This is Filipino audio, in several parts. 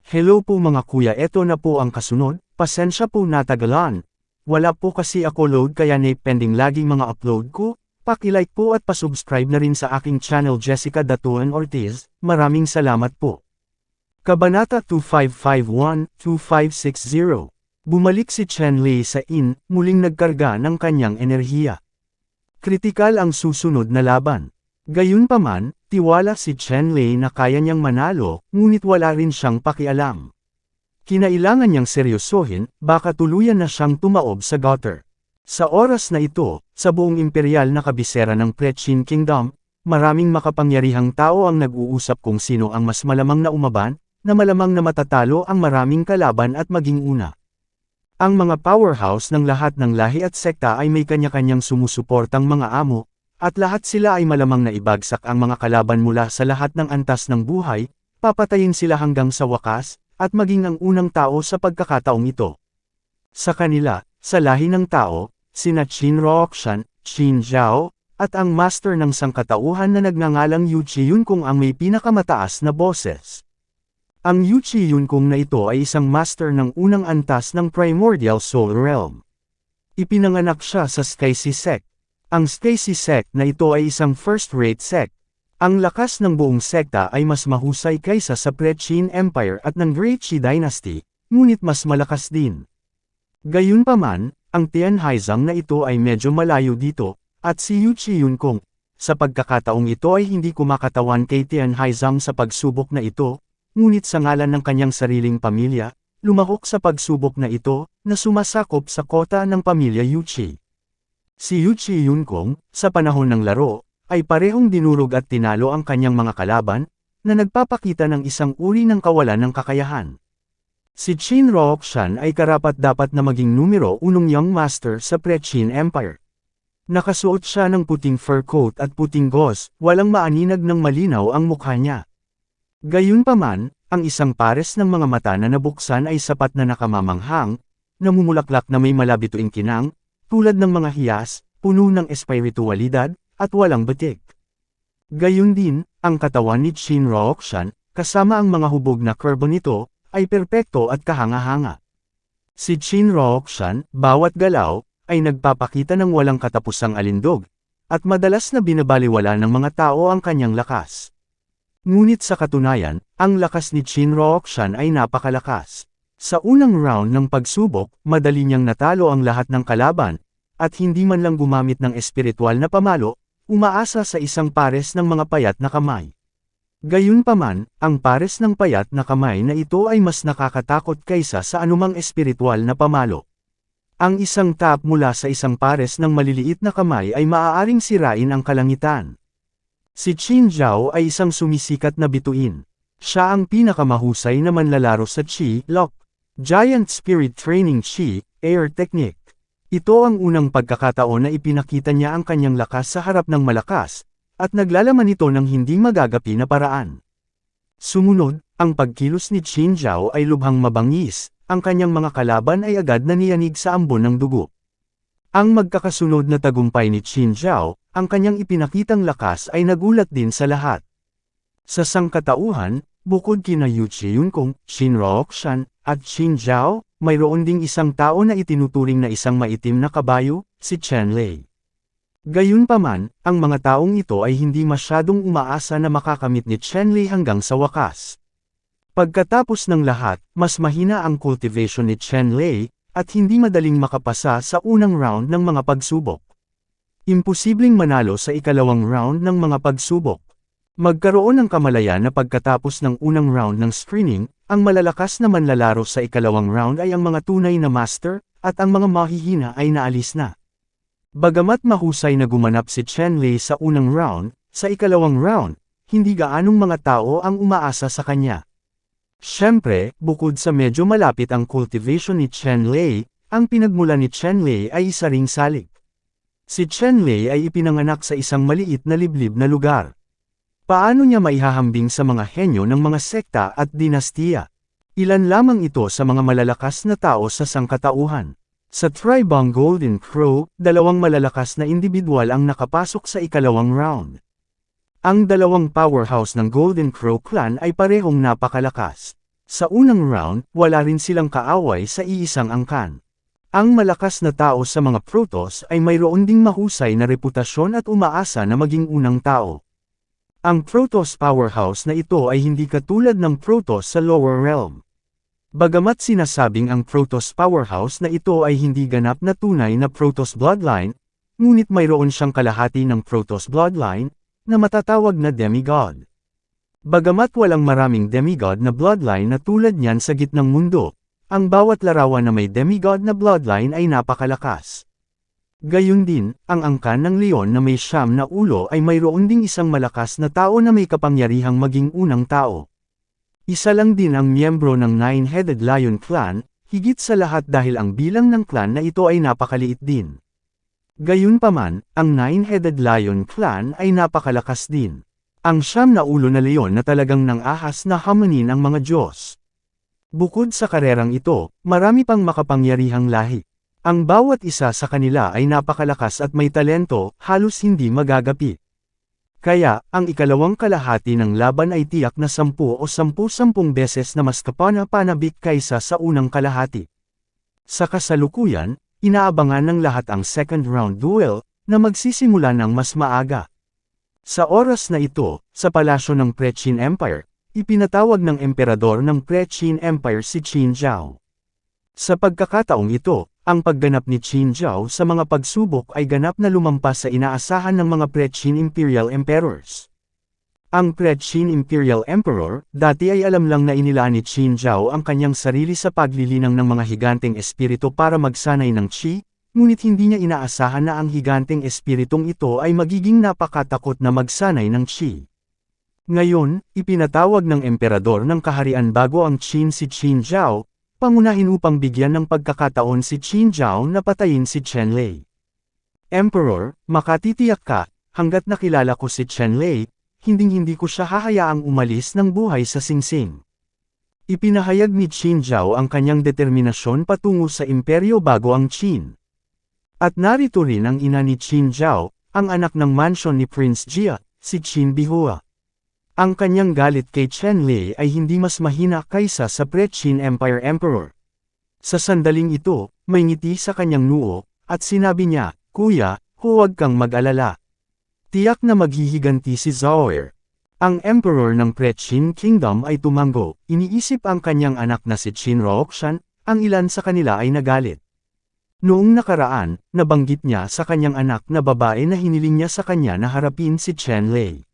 Hello po mga kuya, eto na po ang kasunod, pasensya po natagalan. Wala po kasi ako load kaya pending laging mga upload ko, paki-like po at pasubscribe na rin sa aking channel Jessica Datuan Ortiz, maraming salamat po. Kabanata 2551-2560. Bumalik si Chen Lei sa inn, muling nagkarga ng kanyang enerhiya. Kritikal ang susunod na laban. Gayunpaman, tiwala si Chen Lei na kaya niyang manalo, ngunit wala rin siyang pakialam. Kinailangan niyang seryosohin, baka tuluyan na siyang tumaob sa gutter. Sa oras na ito, sa buong imperial na kabisera ng Prechin Kingdom, maraming makapangyarihang tao ang nag-uusap kung sino ang mas malamang na umaban, na malamang na matatalo ang maraming kalaban at maging una. Ang mga powerhouse ng lahat ng lahi at sekta ay may kanya-kanyang sumusuportang mga amo, at lahat sila ay malamang na ibagsak ang mga kalaban mula sa lahat ng antas ng buhay, papatayin sila hanggang sa wakas, at maging ang unang tao sa pagkakataong ito. Sa kanila, sa lahi ng tao, sina Qin Roakshan, Qin Zhao, at ang master ng sangkatauhan na nagngangalang Yu Qiyunkong ang may pinakamataas na boses. Ang Yu Qiyunkong na ito ay isang master ng unang antas ng Primordial Soul Realm. Ipinanganak siya sa Skysi Sect. Ang Skysi Sect na ito ay isang first-rate sect. Ang lakas ng buong sekta ay mas mahusay kaysa sa Prechin Empire at ng Great Qi Dynasty, ngunit mas malakas din. Gayunpaman, ang Tianhaizang na ito ay medyo malayo dito, at si Yu Qiyunkong, sa pagkakataong ito ay hindi kumakatawan kay Tianhaizang sa pagsubok na ito, ngunit sa ngalan ng kanyang sariling pamilya, lumahok sa pagsubok na ito, na sumasakop sa kota ng pamilya Yuqi. Si Yu Qiyunkong, sa panahon ng laro, ay parehong dinurog at tinalo ang kanyang mga kalaban, na nagpapakita ng isang uri ng kawalan ng kakayahan. Si Qin Roakshan ay karapat-dapat na maging numero 1 young master sa Prechin Empire. Nakasuot siya ng puting fur coat at puting gauze, walang maaninag ng malinaw ang mukha niya. Gayunpaman, ang isang pares ng mga mata na nabuksan ay sapat na nakamamanghang, namumulaklak na may malabituing kinang, tulad ng mga hiyas, puno ng espiritualidad, at walang batik. Gayun din, ang katawan ni Qin Roakshan, kasama ang mga hubog na kurbo nito, ay perpekto at kahanga-hanga. Si Qin Roakshan, bawat galaw, ay nagpapakita ng walang katapusang alindog, at madalas na binabaliwala ng mga tao ang kanyang lakas. Ngunit sa katunayan, ang lakas ni Qin Roakshan ay napakalakas. Sa unang round ng pagsubok, madali niyang natalo ang lahat ng kalaban, at hindi man lang gumamit ng espiritual na pamalo, umaasa sa isang pares ng mga payat na kamay. Gayunpaman, ang pares ng payat na kamay na ito ay mas nakakatakot kaysa sa anumang espiritual na pamalo. Ang isang tap mula sa isang pares ng maliliit na kamay ay maaaring sirain ang kalangitan. Si Qin Zhao ay isang sumisikat na bituin. Siya ang pinakamahusay na manlalaro sa Qi, Lock, Giant Spirit Training Qi, Air Technique. Ito ang unang pagkakataon na ipinakita niya ang kanyang lakas sa harap ng malakas, at naglalaman ito ng hindi magagapi na paraan. Sumunod, ang pagkilos ni Qin Zhao ay lubhang mabangis, ang kanyang mga kalaban ay agad na niyanig sa ambon ng dugo. Ang magkakasunod na tagumpay ni Qin Zhao, ang kanyang ipinakitang lakas ay nagulat din sa lahat. Sa sangkatauhan, bukod kina Yu Qiyunkong, Qin Roakshan, at Qin Zhao, mayroon ding isang tao na itinuturing na isang maitim na kabayo, si Chen Lei. Gayunpaman, ang mga taong ito ay hindi masyadong umaasa na makakamit ni Chen Lei hanggang sa wakas. Pagkatapos ng lahat, mas mahina ang cultivation ni Chen Lei, at hindi madaling makapasa sa unang round ng mga pagsubok. Imposibleng manalo sa ikalawang round ng mga pagsubok. Magkaroon ng kamalayan na pagkatapos ng unang round ng screening, ang malalakas na manlalaro sa ikalawang round ay ang mga tunay na master, at ang mga mahihina ay naalis na. Bagamat mahusay na gumanap si Chen Lei sa unang round, sa ikalawang round, hindi gaanong mga tao ang umaasa sa kanya. Siyempre, bukod sa medyo malapit ang cultivation ni Chen Lei, ang pinagmula ni Chen Lei ay isa ring salik. Si Chen Lei ay ipinanganak sa isang maliit na liblib na lugar. Paano niya maihahambing sa mga henyo ng mga sekta at dinastiya? Ilan lamang ito sa mga malalakas na tao sa sangkatauhan. Sa Tribang Golden Crow, 2 malalakas na individual ang nakapasok sa ikalawang round. Ang dalawang powerhouse ng Golden Crow clan ay parehong napakalakas. Sa unang round, wala rin silang kaaway sa iisang angkan. Ang malakas na tao sa mga Protoss ay mayroon ding mahusay na reputasyon at umaasa na maging unang tao. Ang Protoss powerhouse na ito ay hindi katulad ng Protoss sa lower realm. Bagamat sinasabing ang Protoss powerhouse na ito ay hindi ganap na tunay na Protoss bloodline, ngunit mayroon siyang kalahati ng Protoss bloodline, na matatawag na demigod. Bagamat walang maraming demigod na bloodline na tulad niyan sa gitnang mundo, ang bawat larawan na may demigod na bloodline ay napakalakas. Gayun din, ang angkan ng leon na may 9 na ulo ay mayroon ding isang malakas na tao na may kapangyarihang maging unang tao. Isa lang din ang miyembro ng Nine-Headed Lion Clan, higit sa lahat dahil ang bilang ng clan na ito ay napakaliit din. Gayunpaman, ang Nine-Headed Lion Clan ay napakalakas din. Ang 9 na ulo na leon na talagang nang-ahas na hamunin ang mga Diyos. Bukod sa karerang ito, marami pang makapangyarihang lahi. Ang bawat isa sa kanila ay napakalakas at may talento, halos hindi magagapi. Kaya, ang ikalawang kalahati ng laban ay tiyak na 10 o 10 beses na mas kapana-panabik kaysa sa unang kalahati. Sa kasalukuyan, inaabangan ng lahat ang second round duel, na magsisimula ng mas maaga. Sa oras na ito, sa palasyo ng Prechin Empire, ipinatawag ng emperador ng Prechin Empire si Qin Zhao. Sa pagkakataong ito, ang pagganap ni Qin Zhao sa mga pagsubok ay ganap na lumampas sa inaasahan ng mga Prechin Imperial Emperors. Ang Prechin Imperial Emperor, dati ay alam lang na inilaan ni Qin Zhao ang kanyang sarili sa paglilinang ng mga higanteng espiritu para magsanay ng Qi, ngunit hindi niya inaasahan na ang higanteng espiritong ito ay magiging napakatakot na magsanay ng Qi. Ngayon, ipinatawag ng emperador ng kaharian bago ang Qin si Qin Zhao, pangunahin upang bigyan ng pagkakataon si Qin Zhao na patayin si Chen Lei. Emperor, makatitiyak ka, hanggat nakilala ko si Chen Lei, hinding-hindi ko siya hahayaang umalis ng buhay sa Sing Sing. Ipinahayag ni Qin Zhao ang kanyang determinasyon patungo sa imperyo bago ang Qin. At narito rin ang ina ni Qin Zhao, ang anak ng mansyon ni Prince Jia, si Qin Bihua. Ang kanyang galit kay Chen Lei ay hindi mas mahina kaysa sa Prechin Empire Emperor. Sa sandaling ito, may ngiti sa kanyang noo, at sinabi niya, "Kuya, huwag kang mag-alala. Tiyak na maghihiganti si Zhaoer." Ang Emperor ng Prechin Kingdom ay tumango, iniisip ang kanyang anak na si Qin Roakshan, ang ilan sa kanila ay nagalit. Noong nakaraan, nabanggit niya sa kanyang anak na babae na hiniling niya sa kanya na harapin si Chen Lei.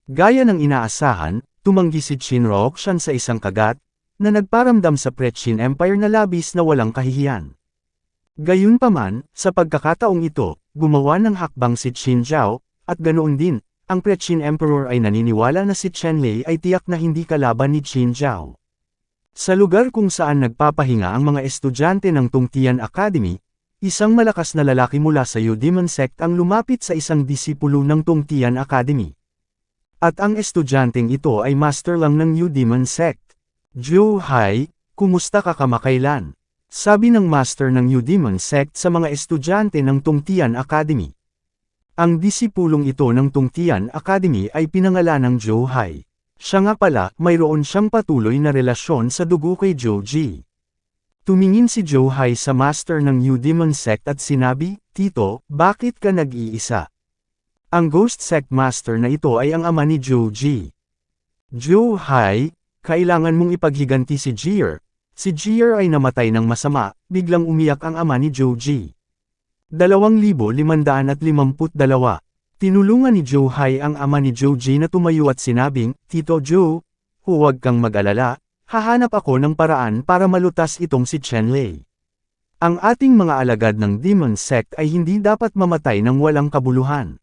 Gaya ng inaasahan, tumanggi si Qin Roakshan sa isang kagat, na nagparamdam sa Prechin Empire na labis na walang kahihiyan. Gayunpaman, sa pagkakataong ito, gumawa ng hakbang si Qin Zhao, at ganoon din, ang Prechin Emperor ay naniniwala na si Chen Lei ay tiyak na hindi kalaban ni Qin Zhao. Sa lugar kung saan nagpapahinga ang mga estudyante ng Tungtian Academy, isang malakas na lalaki mula sa Yu Demon Sect ang lumapit sa isang disipulo ng Tungtian Academy. At ang estudyanteng ito ay master lang ng Yu Demon Sect. "Zhou Hai, kumusta ka kamakailan?" sabi ng master ng Yu Demon Sect sa mga estudyante ng Tungtian Academy. Ang disipulong ito ng Tungtian Academy ay pinangalan ng Zhou Hai. Siya nga pala, mayroon siyang patuloy na relasyon sa dugo kay Zhou Ji. Tumingin si Zhou Hai sa master ng Yu Demon Sect at sinabi, "Tito, bakit ka nag-iisa?" Ang Ghost Sect Master na ito ay ang ama ni Zhou Ji. "Zhou Hai, kailangan mong ipaghiganti si Jier." Si Jier ay namatay ng masama, biglang umiyak ang ama ni Zhou Ji. 2552. Tinulungan ni Zhou Hai ang ama ni Zhou Ji na tumayo at sinabing, "Tito Zhou, huwag kang mag-alala, hahanap ako ng paraan para malutas itong si Chen Lei. Ang ating mga alagad ng Demon Sect ay hindi dapat mamatay ng walang kabuluhan."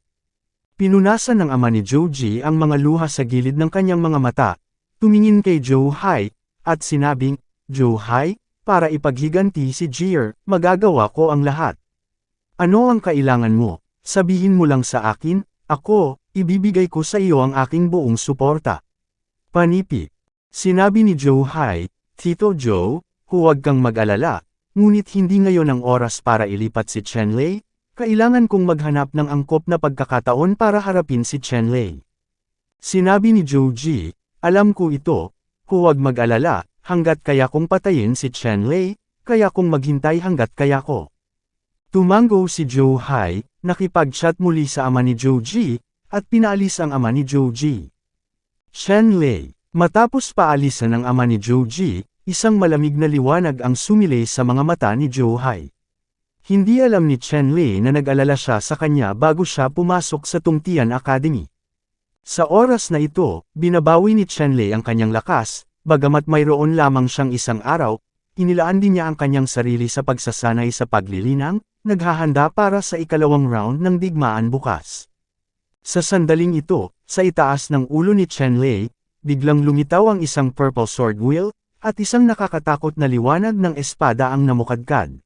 Pinunasan ng ama ni Zhou Ji ang mga luha sa gilid ng kanyang mga mata, tumingin kay Zhou Hai, at sinabing, "Zhou Hai, para ipaghiganti si Jier, magagawa ko ang lahat. Ano ang kailangan mo? Sabihin mo lang sa akin, ako, ibibigay ko sa iyo ang aking buong suporta." Panipi. Sinabi ni Zhou Hai, "Tito Zhou, huwag kang mag-alala, ngunit hindi ngayon ang oras para ilipat si Chen Lei, kailangan kong maghanap ng angkop na pagkakataon para harapin si Chen Lei." Sinabi ni Zhou Ji, "Alam ko ito, huwag mag-alala, hanggat kaya kong patayin si Chen Lei, kaya kong maghintay hanggat kaya ko. Tumango si Zhou Hai, nakipag-chat muli sa ama ni Zhou Ji, at pinaalis ang ama ni Zhou Ji. Chen Lei. Matapos paalisan ng ama ni Zhou Ji, isang malamig na liwanag ang sumilay sa mga mata ni Zhou Hai. Hindi alam ni Chen Lei na nag-alala siya sa kanya bago siya pumasok sa Tungtian Academy. Sa oras na ito, binabawi ni Chen Lei ang kanyang lakas, bagamat mayroon lamang siyang isang araw, inilaan din niya ang kanyang sarili sa pagsasanay sa paglilinang, naghahanda para sa ikalawang round ng digmaan bukas. Sa sandaling ito, sa itaas ng ulo ni Chen Lei, biglang lumitaw ang isang purple sword wheel, at isang nakakatakot na liwanag ng espada ang namukadkad.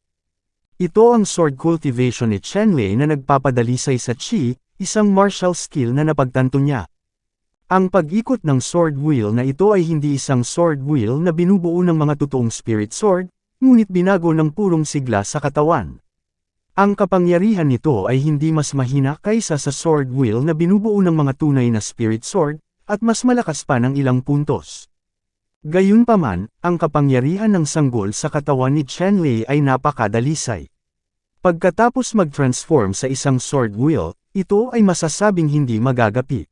Ito ang sword cultivation ni Chen Lei na nagpapadalisay sa chi, isang martial skill na napagtanto niya. Ang pag-ikot ng sword wheel na ito ay hindi isang sword wheel na binubuo ng mga totoong spirit sword, ngunit binago ng purong sigla sa katawan. Ang kapangyarihan nito ay hindi mas mahina kaysa sa sword wheel na binubuo ng mga tunay na spirit sword, at mas malakas pa ng ilang puntos. Gayunpaman, ang kapangyarihan ng sanggol sa katawan ni Chen Lei ay napakadalisay. Pagkatapos mag-transform sa isang sword wheel, ito ay masasabing hindi magagapi.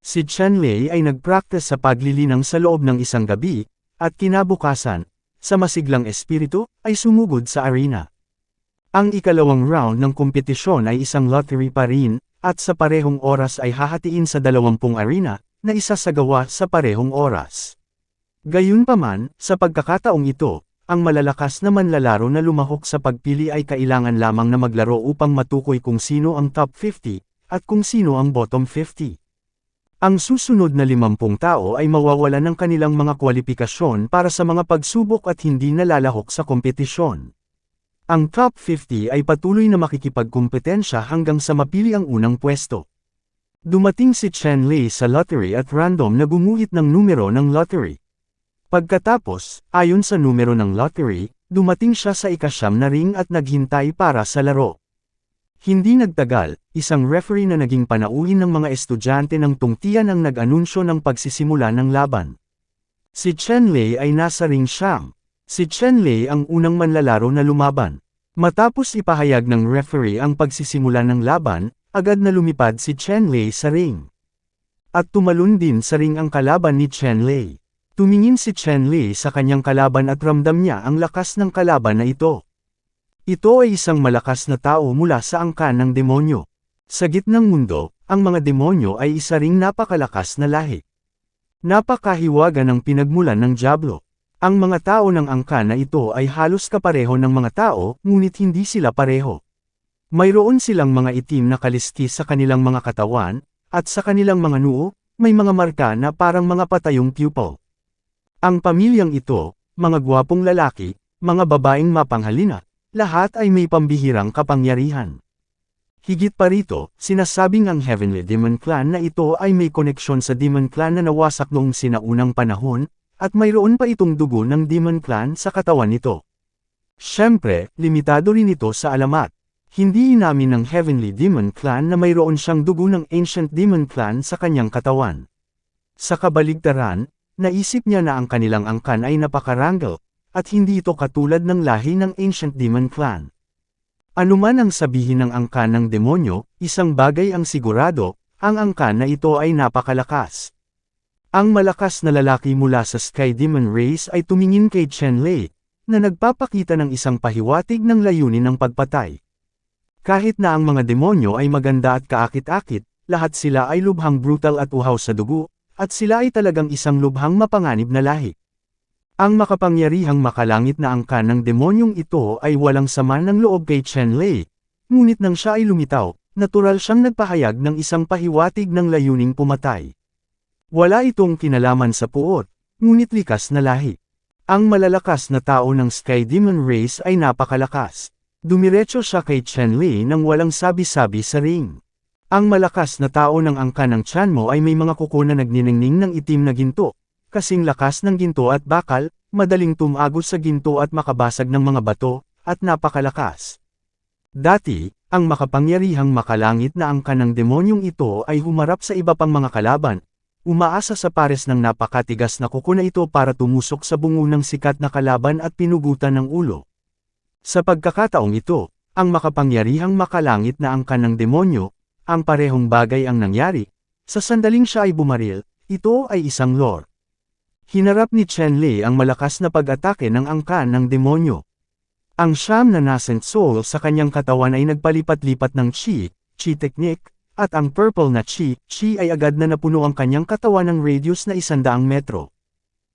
Si Chen Lei ay nag-practice sa paglilinang sa loob ng isang gabi, at kinabukasan, sa masiglang espiritu, ay sumugod sa arena. Ang ikalawang round ng kompetisyon ay isang lottery pa rin, at sa parehong oras ay hahatiin sa 20 arena, na isasagawa sa parehong oras. Gayunpaman, sa pagkakataong ito, ang malalakas na manlalaro na lumahok sa pagpili ay kailangan lamang na maglaro upang matukoy kung sino ang top 50, at kung sino ang bottom 50. Ang susunod na 50 tao ay mawawalan ng kanilang mga kwalipikasyon para sa mga pagsubok at hindi nalalahok sa kompetisyon. Ang top 50 ay patuloy na makikipagkumpetensya hanggang sa mapili ang unang pwesto. Dumating si Chen Lei sa lottery at random na gumuhit ng numero ng lottery. Pagkatapos, ayon sa numero ng lottery, dumating siya sa ika-9 na ring at naghintay para sa laro. Hindi nagtagal, isang referee na naging panauhin ng mga estudyante ng tungtian ang nag-anunsyo ng pagsisimula ng laban. Si Chen Lei ay nasa ring siyam. Si Chen Lei ang unang manlalaro na lumaban. Matapos ipahayag ng referee ang pagsisimula ng laban, agad na lumipad si Chen Lei sa ring. At tumalon din sa ring ang kalaban ni Chen Lei. Tumingin si Chen Lei sa kanyang kalaban at ramdam niya ang lakas ng kalaban na ito. Ito ay isang malakas na tao mula sa angkan ng demonyo. Sa gitnang mundo, ang mga demonyo ay isa ring napakalakas na lahi. Napakahiwaga ng pinagmulan ng Diablo. Ang mga tao ng angkan na ito ay halos kapareho ng mga tao, ngunit hindi sila pareho. Mayroon silang mga itim na kaliskis sa kanilang mga katawan, at sa kanilang mga noo, may mga marka na parang mga patayong pupil. Ang pamilyang ito, mga gwapong lalaki, mga babaeng mapanghalina, lahat ay may pambihirang kapangyarihan. Higit pa rito, sinasabing ang Heavenly Demon Clan na ito ay may koneksyon sa Demon Clan na nawasak noong sinaunang panahon, at mayroon pa itong dugo ng Demon Clan sa katawan nito. Siyempre, limitado rin ito sa alamat. Hindi inamin ng Heavenly Demon Clan na mayroon siyang dugo ng Ancient Demon Clan sa kanyang katawan. Sa kabaligtaran, naisip niya na ang kanilang angkan ay napakarangal, at hindi ito katulad ng lahi ng Ancient Demon Clan. Anuman ang sabihin ng angkan ng demonyo, isang bagay ang sigurado, ang angkan na ito ay napakalakas. Ang malakas na lalaki mula sa Sky Demon Race ay tumingin kay Chen Lei, na nagpapakita ng isang pahiwatig ng layunin ng pagpatay. Kahit na ang mga demonyo ay maganda at kaakit-akit, lahat sila ay lubhang brutal at uhaw sa dugo, at sila ay talagang isang lubhang mapanganib na lahi. Ang makapangyarihang makalangit na angkan ng demonyong ito ay walang sama ng loob kay Chen Lei, ngunit nang siya ay lumitaw, natural siyang nagpahayag ng isang pahiwatig ng layuning pumatay. Wala itong kinalaman sa puot, ngunit likas na lahi. Ang malalakas na tao ng Sky Demon Race ay napakalakas. Dumiretso siya kay Chen Lei nang walang sabi-sabi sa ring. Ang malakas na tao ng angkan ng Chanmo ay may mga kuko na nagniningning ng itim na ginto, kasing lakas ng ginto at bakal, madaling tumagos sa ginto at makabasag ng mga bato, at napakalakas. Dati, ang makapangyarihang makalangit na angkan ng demonyong ito ay humarap sa iba pang mga kalaban, umaasa sa pares ng napakatigas na kuko na ito para tumusok sa bungo ng sikat na kalaban at pinugutan ng ulo. Sa pagkakataong ito, ang makapangyarihang makalangit na angkan ng demonyo, ang parehong bagay ang nangyari, sa sandaling siya ay bumaril, ito ay isang lore. Hinarap ni Chen Lei ang malakas na pag-atake ng angkan ng demonyo. Ang siyam na nascent soul sa kanyang katawan ay nagpalipat-lipat ng chi technique, at ang purple na chi ay agad na napuno ang kanyang katawan ng radius na 100 metro.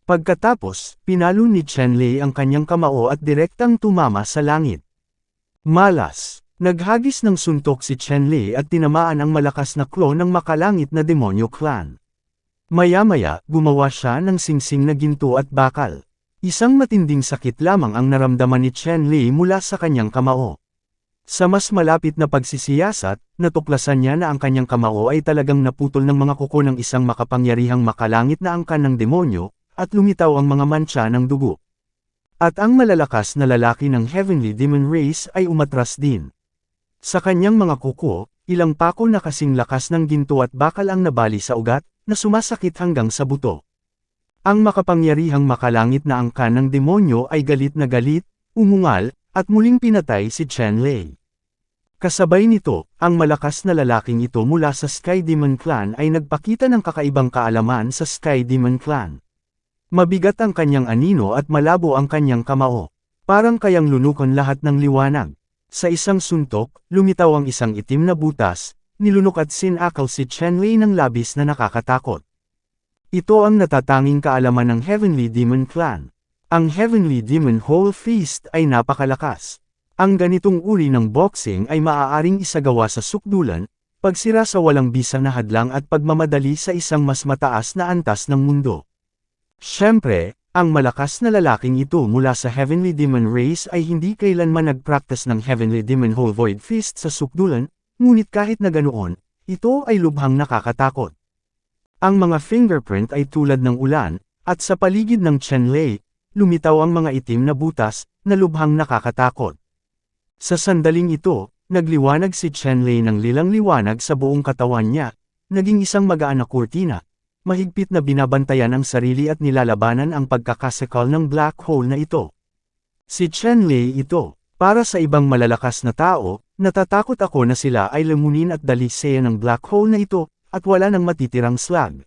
Pagkatapos, pinalo ni Chen Lei ang kanyang kamao at direktang tumama sa langit. Malas, naghagis ng suntok si Chen Lei at tinamaan ang malakas na claw ng makalangit na demonyo clan. Maya-maya, gumawa siya ng singsing na ginto at bakal. Isang matinding sakit lamang ang naramdaman ni Chen Lei mula sa kanyang kamao. Sa mas malapit na pagsisiyasat, natuklasan niya na ang kanyang kamao ay talagang naputol ng mga kuko ng isang makapangyarihang makalangit na angkan ng demonyo, at lumitaw ang mga mantsa ng dugo. At ang malalakas na lalaki ng Heavenly Demon Race ay umatras din. Sa kanyang mga kuko, ilang pako na kasing lakas ng ginto at bakal ang nabali sa ugat, na sumasakit hanggang sa buto. Ang makapangyarihang makalangit na angkan ng demonyo ay galit na galit, umungal, at muling pinatay si Chen Lei. Kasabay nito, ang malakas na lalaking ito mula sa Sky Demon Clan ay nagpakita ng kakaibang kaalaman sa Sky Demon Clan. Mabigat ang kanyang anino at malabo ang kanyang kamao. Parang kayang lunukon lahat ng liwanag. Sa isang suntok, lumitaw ang isang itim na butas, nilunok at sinakaw si Chen Lei ng labis na nakakatakot. Ito ang natatanging kaalaman ng Heavenly Demon Clan. Ang Heavenly Demon Whole Feast ay napakalakas. Ang ganitong uri ng boxing ay maaaring isagawa sa sukdulan, pagsira sa walang bisa na hadlang at pagmamadali sa isang mas mataas na antas ng mundo. Siyempre, ang malakas na lalaking ito mula sa Heavenly Demon Race ay hindi kailanman nagpractice ng Heavenly Demon Whole Void Feast sa sukdulan, ngunit kahit na ganoon, ito ay lubhang nakakatakot. Ang mga fingerprint ay tulad ng ulan, at sa paligid ng Chen Lei, lumitaw ang mga itim na butas, na lubhang nakakatakot. Sa sandaling ito, nagliwanag si Chen Lei ng lilang liwanag sa buong katawan niya, naging isang magaan na kurtina, mahigpit na binabantayan ang sarili at nilalabanan ang pagkakasekal ng black hole na ito. Si Chen Lei ito. Para sa ibang malalakas na tao, natatakot ako na sila ay lamunin at daliseyan ng black hole na ito, at wala nang matitirang slag.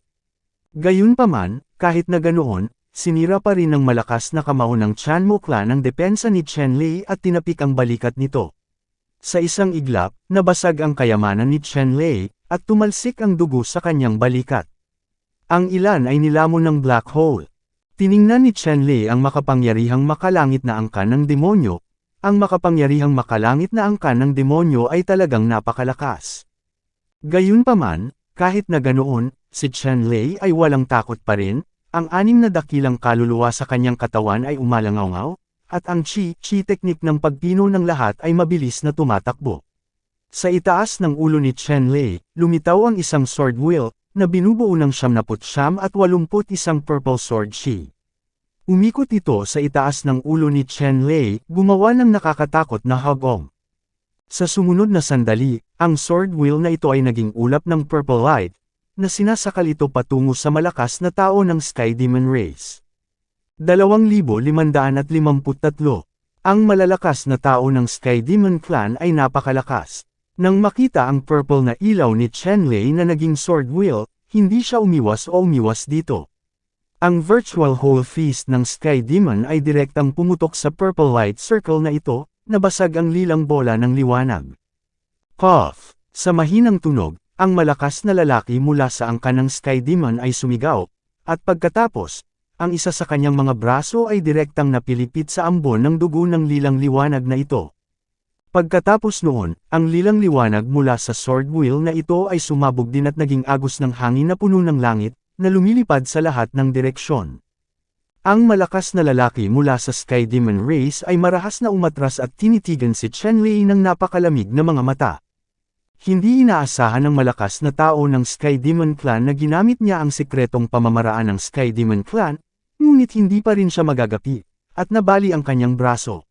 Gayunpaman, kahit na ganoon, sinira pa rin ng malakas na kamao ng Chanmo Clan ang depensa ni Chen Lei at tinapik ang balikat nito. Sa isang iglap, nabasag ang kayamanan ni Chen Lei, at tumalsik ang dugo sa kanyang balikat. Ang ilan ay nilamon ng black hole. Tiningnan ni Chen Lei ang makapangyarihang makalangit na angkan ng demonyo. Ang makapangyarihang makalangit na angkan ng demonyo ay talagang napakalakas. Gayunpaman, kahit na ganoon, si Chen Lei ay walang takot pa rin, ang 6 na dakilang kaluluwa sa kanyang katawan ay umalangaw, at ang chi technique ng pagpino ng lahat ay mabilis na tumatakbo. Sa itaas ng ulo ni Chen Lei, lumitaw ang isang sword wheel, na binubuo ng 79 at 81 purple sword chi. Umikot ito sa itaas ng ulo ni Chen Lei, gumawa ng nakakatakot na hagom. Sa sumunod na sandali, ang sword wheel na ito ay naging ulap ng purple light, na sinasakal ito patungo sa malakas na tao ng Sky Demon Race. 2,553. Ang malalakas na tao ng Sky Demon Clan ay napakalakas. Nang makita ang purple na ilaw ni Chen Lei na naging sword wheel, hindi siya umiwas dito. Ang virtual whole feast ng Sky Demon ay direktang pumutok sa purple light circle na ito, nabasag ang lilang bola ng liwanag. Cough! Sa mahinang tunog, ang malakas na lalaki mula sa angkan ng Sky Demon ay sumigaw, at pagkatapos, ang isa sa kanyang mga braso ay direktang napilipit sa ambon ng dugo ng lilang liwanag na ito. Pagkatapos noon, ang lilang liwanag mula sa sword wheel na ito ay sumabog din at naging agos ng hangin na puno ng langit, na lumilipad sa lahat ng direksyon. Ang malakas na lalaki mula sa Sky Demon Race ay marahas na umatras at tinitigan si Chen Lei ng napakalamig na mga mata. Hindi inaasahan ng malakas na tao ng Sky Demon Clan na ginamit niya ang sikretong pamamaraan ng Sky Demon Clan, ngunit hindi pa rin siya magagapi, at nabali ang kanyang braso.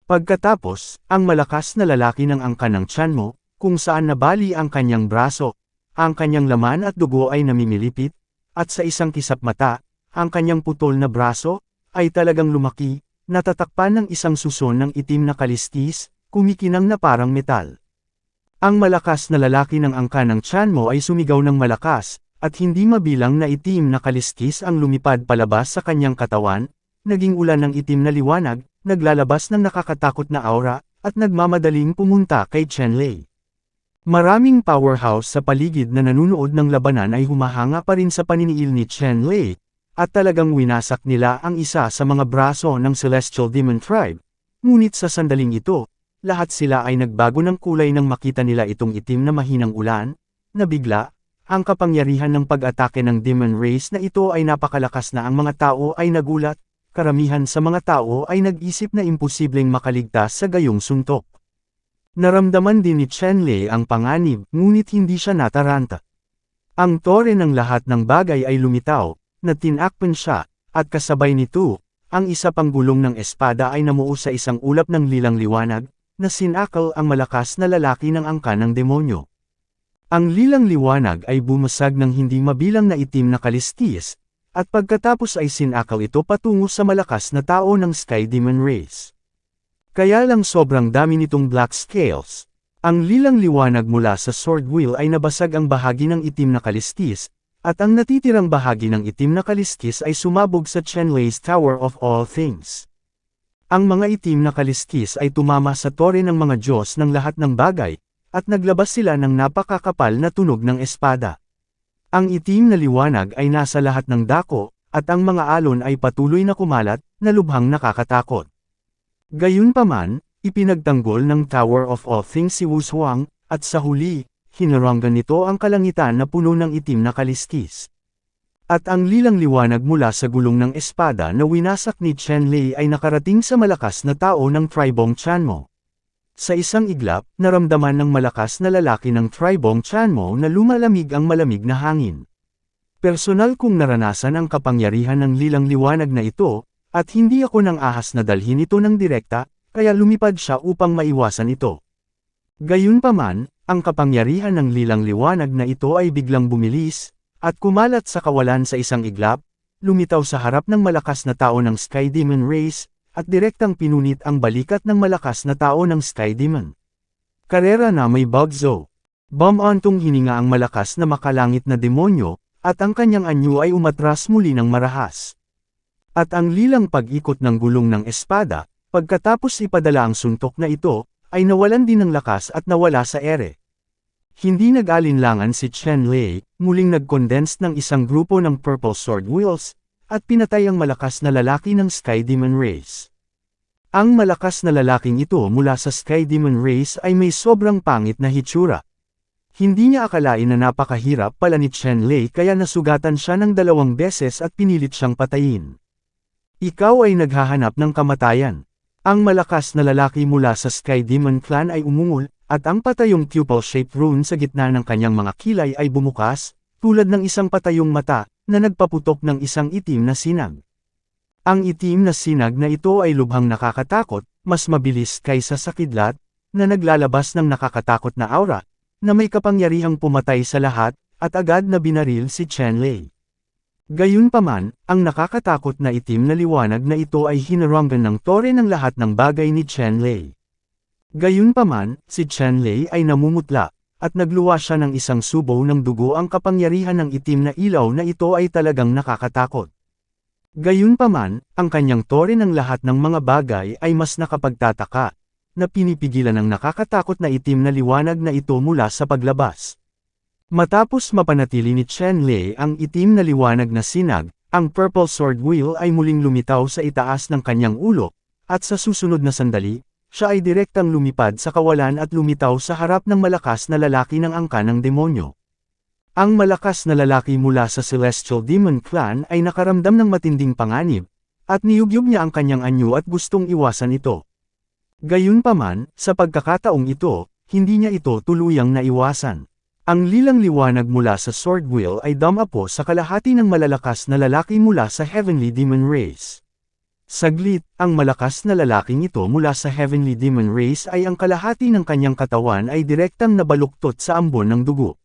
Pagkatapos, ang malakas na lalaki ng angkan ng Chanmo, kung saan nabali ang kanyang braso, ang kanyang laman at dugo ay namimilipit, at sa isang kisap mata, ang kanyang putol na braso, ay talagang lumaki, natatakpan ng isang suson ng itim na kalistis, kumikinang na parang metal. Ang malakas na lalaki ng angka ng tiyan mo ay sumigaw ng malakas, at hindi mabilang na itim na kalistis ang lumipad palabas sa kanyang katawan, naging ulan ng itim na liwanag, naglalabas ng nakakatakot na aura, at nagmamadaling pumunta kay Chenlei. Maraming powerhouse sa paligid na nanunood ng labanan ay humahanga pa rin sa paniniil ni Chenlei, at talagang winasak nila ang isa sa mga braso ng Celestial Demon Tribe. Ngunit sa sandaling ito, lahat sila ay nagbago ng kulay nang makita nila itong itim na mahinang ulan, na bigla, ang kapangyarihan ng pag-atake ng demon race na ito ay napakalakas na ang mga tao ay nagulat, karamihan sa mga tao ay nag-isip na imposibleng makaligtas sa gayong suntok. Naramdaman din ni Chenlei ang panganib, ngunit hindi siya nataranta. Ang tore ng lahat ng bagay ay lumitaw, na tinakpan siya, at kasabay nito, ang isa pang gulong ng espada ay namuo sa isang ulap ng lilang liwanag, na sinakal ang malakas na lalaki ng angka ng demonyo. Ang lilang liwanag ay bumasag ng hindi mabilang na itim na kalistis, at pagkatapos ay sinakal ito patungo sa malakas na tao ng Sky Demon Race. Kaya lang sobrang dami nitong black scales. Ang lilang liwanag mula sa sword wheel ay nabasag ang bahagi ng itim na kalistis, at ang natitirang bahagi ng itim na kalistis ay sumabog sa Chenlei's Tower of All Things. Ang mga itim na kalistis ay tumama sa tore ng mga Diyos ng lahat ng bagay, at naglabas sila ng napakakapal na tunog ng espada. Ang itim na liwanag ay nasa lahat ng dako, at ang mga alon ay patuloy na kumalat, na lubhang nakakatakot. Gayunpaman, ipinagtanggol ng Tower of All Things si Wu Shuang, at sa huli, hinaranggan nito ang kalangitan na puno ng itim na kalistis. At ang lilang liwanag mula sa gulong ng espada na winasak ni Chenlei ay nakarating sa malakas na tao ng Tribong Chanmo. Sa isang iglap, naramdaman ng malakas na lalaki ng Tribong Chanmo na lumalamig ang malamig na hangin. Personal kong naranasan ang kapangyarihan ng lilang liwanag na ito, at hindi ako nang ahas na dalhin ito ng direkta, kaya lumipad siya upang maiwasan ito. Gayunpaman, ang kapangyarihan ng lilang liwanag na ito ay biglang bumilis, at kumalat sa kawalan sa isang iglap, lumitaw sa harap ng malakas na tao ng Sky Demon Race, at direktang pinunit ang balikat ng malakas na tao ng Sky Demon. Karera na may bagzo. Bumantong hininga ang malakas na makalangit na demonyo, at ang kanyang anyo ay umatras muli ng marahas. At ang lilang pag-ikot ng gulong ng espada, pagkatapos ipadala ang suntok na ito, ay nawalan din ng lakas at nawala sa ere. Hindi nag-alinlangan si Chenlei, muling nag-condense ng isang grupo ng Purple Sword Wheels, at pinatay ang malakas na lalaki ng Sky Demon Race. Ang malakas na lalaking ito mula sa Sky Demon Race ay may sobrang pangit na hitsura. Hindi niya akalain na napakahirap pala ni Chenlei kaya nasugatan siya ng 2 beses at pinilit siyang patayin. Ikaw ay naghahanap ng kamatayan. Ang malakas na lalaki mula sa Sky Demon Clan ay umungol, at ang patayong pupil-shaped rune sa gitna ng kanyang mga kilay ay bumukas, tulad ng isang patayong mata, na nagpaputok ng isang itim na sinag. Ang itim na sinag na ito ay lubhang nakakatakot, mas mabilis kaysa sa kidlat, na naglalabas ng nakakatakot na aura, na may kapangyarihang pumatay sa lahat, at agad na binaril si Chenlei. Gayunpaman, ang nakakatakot na itim na liwanag na ito ay hinaranggan ng tore ng lahat ng bagay ni Chenlei. Gayunpaman, si Chenlei ay namumutla, at nagluwa siya ng isang subo ng dugo. Ang kapangyarihan ng itim na ilaw na ito ay talagang nakakatakot. Gayunpaman, ang kanyang tore ng lahat ng mga bagay ay mas nakapagtataka, na pinipigilan ng nakakatakot na itim na liwanag na ito mula sa paglabas. Matapos mapanatili ni Chenlei ang itim na liwanag na sinag, ang Purple Sword Wheel ay muling lumitaw sa itaas ng kanyang ulo, at sa susunod na sandali, siya ay direktang lumipad sa kawalan at lumitaw sa harap ng malakas na lalaki ng angka ng demonyo. Ang malakas na lalaki mula sa Celestial Demon Clan ay nakaramdam ng matinding panganib, at niyugyug niya ang kanyang anyo at gustong iwasan ito. Gayunpaman, sa pagkakataong ito, hindi niya ito tuluyang naiwasan. Ang lilang liwanag mula sa Sword Wheel ay dumapo sa kalahati ng malalakas na lalaki mula sa Heavenly Demon Race. Saglit, ang malakas na lalaking ito mula sa Heavenly Demon Race ay ang kalahati ng kanyang katawan ay direktang nabaluktot sa ambon ng dugo.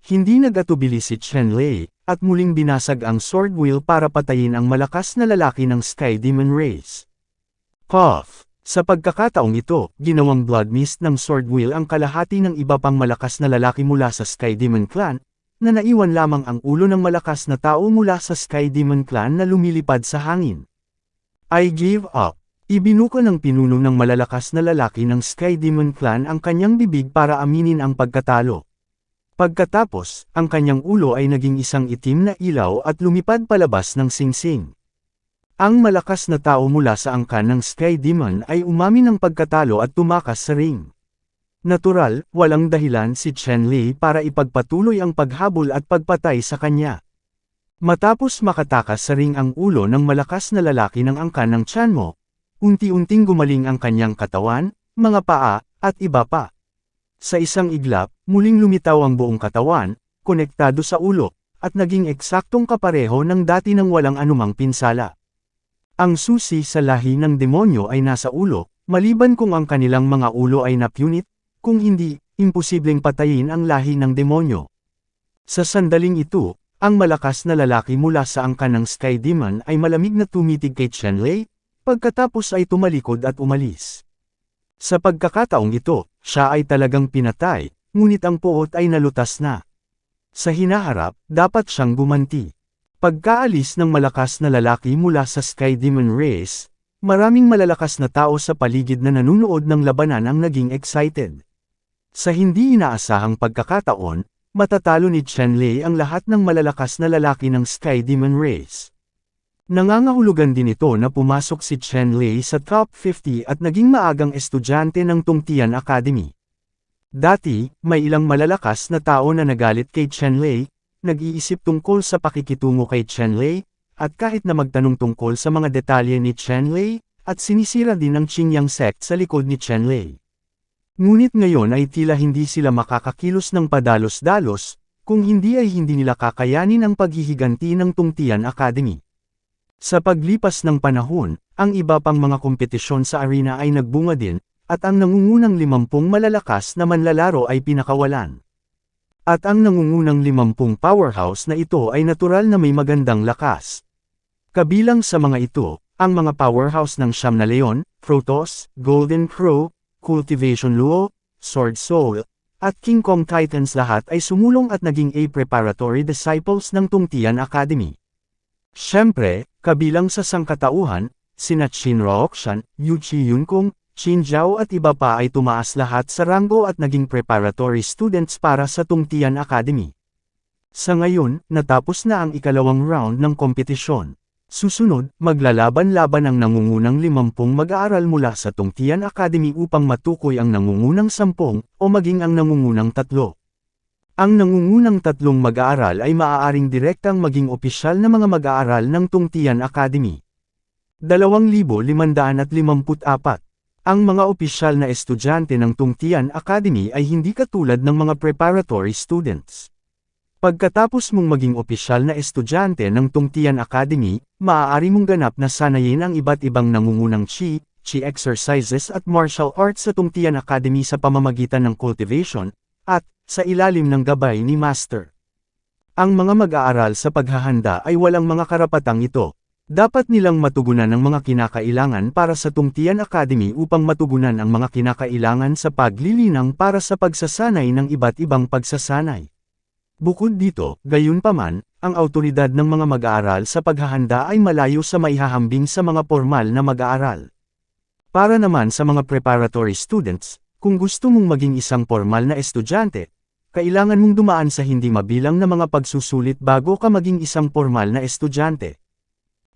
Hindi nagatubili si Chenlei, at muling binasag ang sword wheel para patayin ang malakas na lalaki ng Sky Demon Race. Puff! Sa pagkakataong ito, ginawang blood mist ng sword wheel ang kalahati ng iba pang malakas na lalaki mula sa Sky Demon Clan, na naiwan lamang ang ulo ng malakas na tao mula sa Sky Demon Clan na lumilipad sa hangin. I gave up. Ibinuka ng pinuno ng malalakas na lalaki ng Sky Demon Clan ang kanyang bibig para aminin ang pagkatalo. Pagkatapos, ang kanyang ulo ay naging isang itim na ilaw at lumipad palabas ng singsing. Ang malakas na tao mula sa angkan ng Sky Demon ay umamin ng pagkatalo at tumakas sa ring. Natural, walang dahilan si Chen Lei para ipagpatuloy ang paghabol at pagpatay sa kanya. Matapos makatakas sa ring ang ulo ng malakas na lalaki ng angkan ng Chanmo, unti-unting gumaling ang kanyang katawan, mga paa, at iba pa. Sa isang iglap, muling lumitaw ang buong katawan, konektado sa ulo, at naging eksaktong kapareho ng dati nang walang anumang pinsala. Ang susi sa lahi ng demonyo ay nasa ulo, maliban kung ang kanilang mga ulo ay napunit, kung hindi, imposibleng patayin ang lahi ng demonyo. Sa sandaling ito, ang malakas na lalaki mula sa angkan ng Sky Demon ay malamig na tumitig kay Chen Lei, pagkatapos ay tumalikod at umalis. Sa pagkakataong ito, siya ay talagang pinatay, ngunit ang puot ay nalutas na. Sa hinaharap, dapat siyang gumanti. Pagkaalis ng malakas na lalaki mula sa Sky Demon Race, maraming malalakas na tao sa paligid na nanunood ng labanan ang naging excited. Sa hindi inaasahang pagkakataon, matatalo ni Chen Lei ang lahat ng malalakas na lalaki ng Sky Demon Race. Nangangahulugan din ito na pumasok si Chen Lei sa top 50 at naging maagang estudyante ng Tungtian Academy. Dati, may ilang malalakas na tao na nagalit kay Chen Lei, nag-iisip tungkol sa pakikitungo kay Chen Lei, at kahit na magtanong tungkol sa mga detalye ni Chen Lei, at sinisira din ang Qingyang sect sa likod ni Chen Lei. Ngunit ngayon ay tila hindi sila makakakilos ng padalos-dalos, kung hindi ay hindi nila kakayanin ang paghihiganti ng Tungtian Academy. Sa paglipas ng panahon, ang iba pang mga kompetisyon sa arena ay nagbunga din, at ang nangungunang 50 malalakas na manlalaro ay pinakawalan. At ang nangungunang 50 powerhouse na ito ay natural na may magandang lakas. Kabilang sa mga ito, ang mga powerhouse ng Siyam na Leon, Protoss, Golden Crow, Cultivation Luo, Sword Soul, at King Kong Titans lahat ay sumulong at naging preparatory disciples ng Tungtian Academy. Siyempre, kabilang sa sangkatauhan, sina Qin Ruoxian, Yu Chi Yunkong, Qin Zhao at iba pa ay tumaas lahat sa ranggo at naging preparatory students para sa Tungtian Academy. Sa ngayon, natapos na ang ikalawang round ng kompetisyon. Susunod, maglalaban-laban ang nangungunang 50 mag-aaral mula sa Tungtian Academy upang matukoy ang nangungunang 10 o maging ang nangungunang 3. Ang nangungunang 3 mag-aaral ay maaaring direktang maging opisyal na mga mag-aaral ng Tungtian Academy. 2,554. Ang mga opisyal na estudyante ng Tungtian Academy ay hindi katulad ng mga preparatory students. Pagkatapos mong maging opisyal na estudyante ng Tungtian Academy, maaari mong ganap na sanayin ang iba't ibang nangungunang chi exercises at martial arts sa Tungtian Academy sa pamamagitan ng cultivation, at, sa ilalim ng gabay ni Master. Ang mga mag-aaral sa paghahanda ay walang mga karapatang ito. Dapat nilang matugunan ang mga kinakailangan para sa Tungtian Academy upang matugunan ang mga kinakailangan sa paglilinang para sa pagsasanay ng iba't ibang pagsasanay. Bukod dito, gayunpaman, ang awtoridad ng mga mag-aaral sa paghahanda ay malayo sa maihahambing sa mga formal na mag-aaral. Para naman sa mga preparatory students, kung gusto mong maging isang formal na estudyante, kailangan mong dumaan sa hindi mabilang na mga pagsusulit bago ka maging isang formal na estudyante.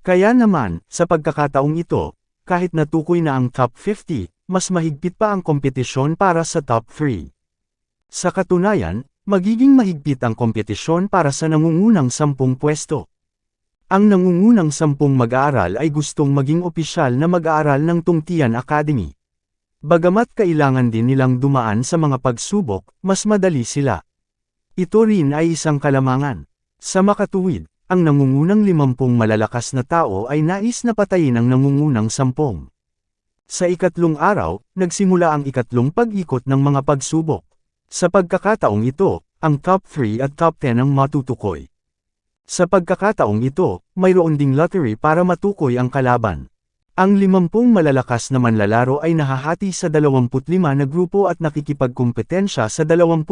Kaya naman, sa pagkakataong ito, kahit natukoy na ang top 50, mas mahigpit pa ang kompetisyon para sa top 3. Sa katunayan, magiging mahigpit ang kompetisyon para sa nangungunang 10 pwesto. Ang nangungunang 10 mag-aaral ay gustong maging opisyal na mag-aaral ng Tungtian Academy. Bagamat kailangan din nilang dumaan sa mga pagsubok, mas madali sila. Ito rin ay isang kalamangan. Sa makatuwid, ang nangungunang 50 malalakas na tao ay nais na patayin ang nangungunang 10. Sa ikatlong araw, nagsimula ang ikatlong pag-ikot ng mga pagsubok. Sa pagkakataong ito, ang top 3 at top 10 ang matutukoy. Sa pagkakataong ito, mayroon ding lottery para matukoy ang kalaban. Ang 50 malalakas na manlalaro ay nahahati sa 25 na grupo at nakikipagkumpetensya sa 25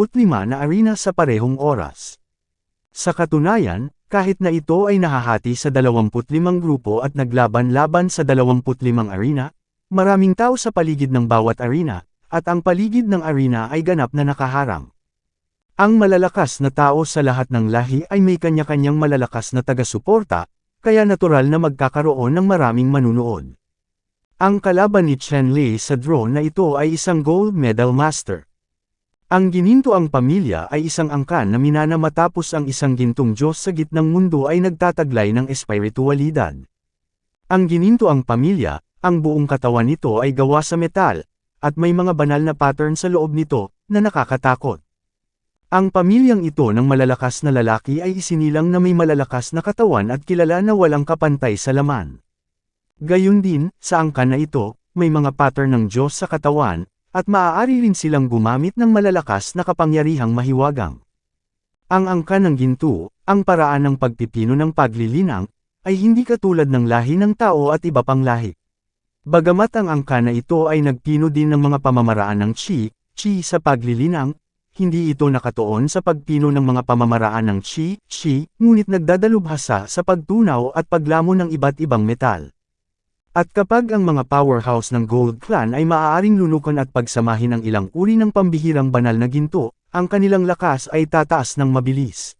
na arena sa parehong oras. Sa katunayan, kahit na ito ay nahahati sa 25 grupo at naglaban-laban sa 25 arena, maraming tao sa paligid ng bawat arena, at ang paligid ng arena ay ganap na nakaharang. Ang malalakas na tao sa lahat ng lahi ay may kanya-kanyang malalakas na taga-suporta, kaya natural na magkakaroon ng maraming manunood. Ang kalaban ni Chen Lei sa draw na ito ay isang gold medal master. Ang ginintoang pamilya ay isang angkan na minana matapos ang isang gintong Diyos sa gitnang mundo ay nagtataglay ng espiritualidad. Ang ginintoang pamilya, ang buong katawan nito ay gawa sa metal, at may mga banal na pattern sa loob nito, na nakakatakot. Ang pamilyang ito ng malalakas na lalaki ay isinilang na may malalakas na katawan at kilala na walang kapantay sa laman. Gayun din, sa angkan na ito, may mga pattern ng Diyos sa katawan, at maaari rin silang gumamit ng malalakas na kapangyarihang mahiwagang. Ang angkan ng ginto, ang paraan ng pagpipino ng paglilinang, ay hindi katulad ng lahi ng tao at iba pang lahi. Bagamat ang angkan na ito ay nagpino din ng mga pamamaraan ng chi sa paglilinang, hindi ito nakatuon sa pagpino ng mga pamamaraan ng chi, ngunit nagdadalubhasa sa pagtunaw at paglamon ng iba't ibang metal. At kapag ang mga powerhouse ng Gold Clan ay maaaring lunukan at pagsamahin ang ilang uri ng pambihirang banal na ginto, ang kanilang lakas ay tataas ng mabilis.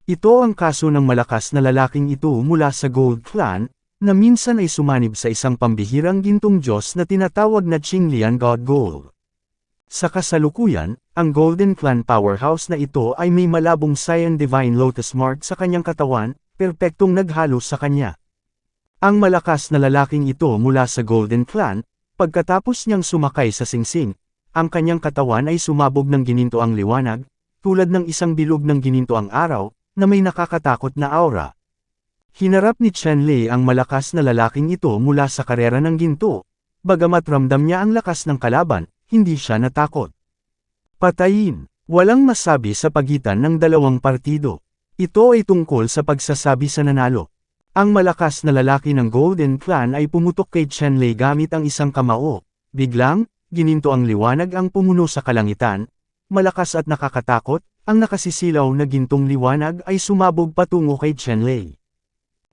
Ito ang kaso ng malakas na lalaking ito mula sa Gold Clan, na minsan ay sumanib sa isang pambihirang gintong Diyos na tinatawag na Qinglian God Gold. Sa kasalukuyan, ang Golden Clan powerhouse na ito ay may malabong Cyan Divine Lotus Mark sa kanyang katawan, perpektong naghalo sa kanya. Ang malakas na lalaking ito mula sa Golden Clan, pagkatapos niyang sumakay sa singsing, ang kanyang katawan ay sumabog ng ginintoang liwanag, tulad ng isang bilog ng ginintoang araw, na may nakakatakot na aura. Hinarap ni Chen Lei ang malakas na lalaking ito mula sa karera ng ginto, bagamat ramdam niya ang lakas ng kalaban, hindi siya natakot. Patayin, walang masabi sa pagitan ng dalawang partido. Ito ay tungkol sa pagsasabi sa nanalo. Ang malakas na lalaki ng Golden Clan ay pumutok kay Chen Lei gamit ang isang kamao. Biglang, gininto ang liwanag ang pumuno sa kalangitan. Malakas at nakakatakot, ang nakasisilaw na gintong liwanag ay sumabog patungo kay Chen Lei.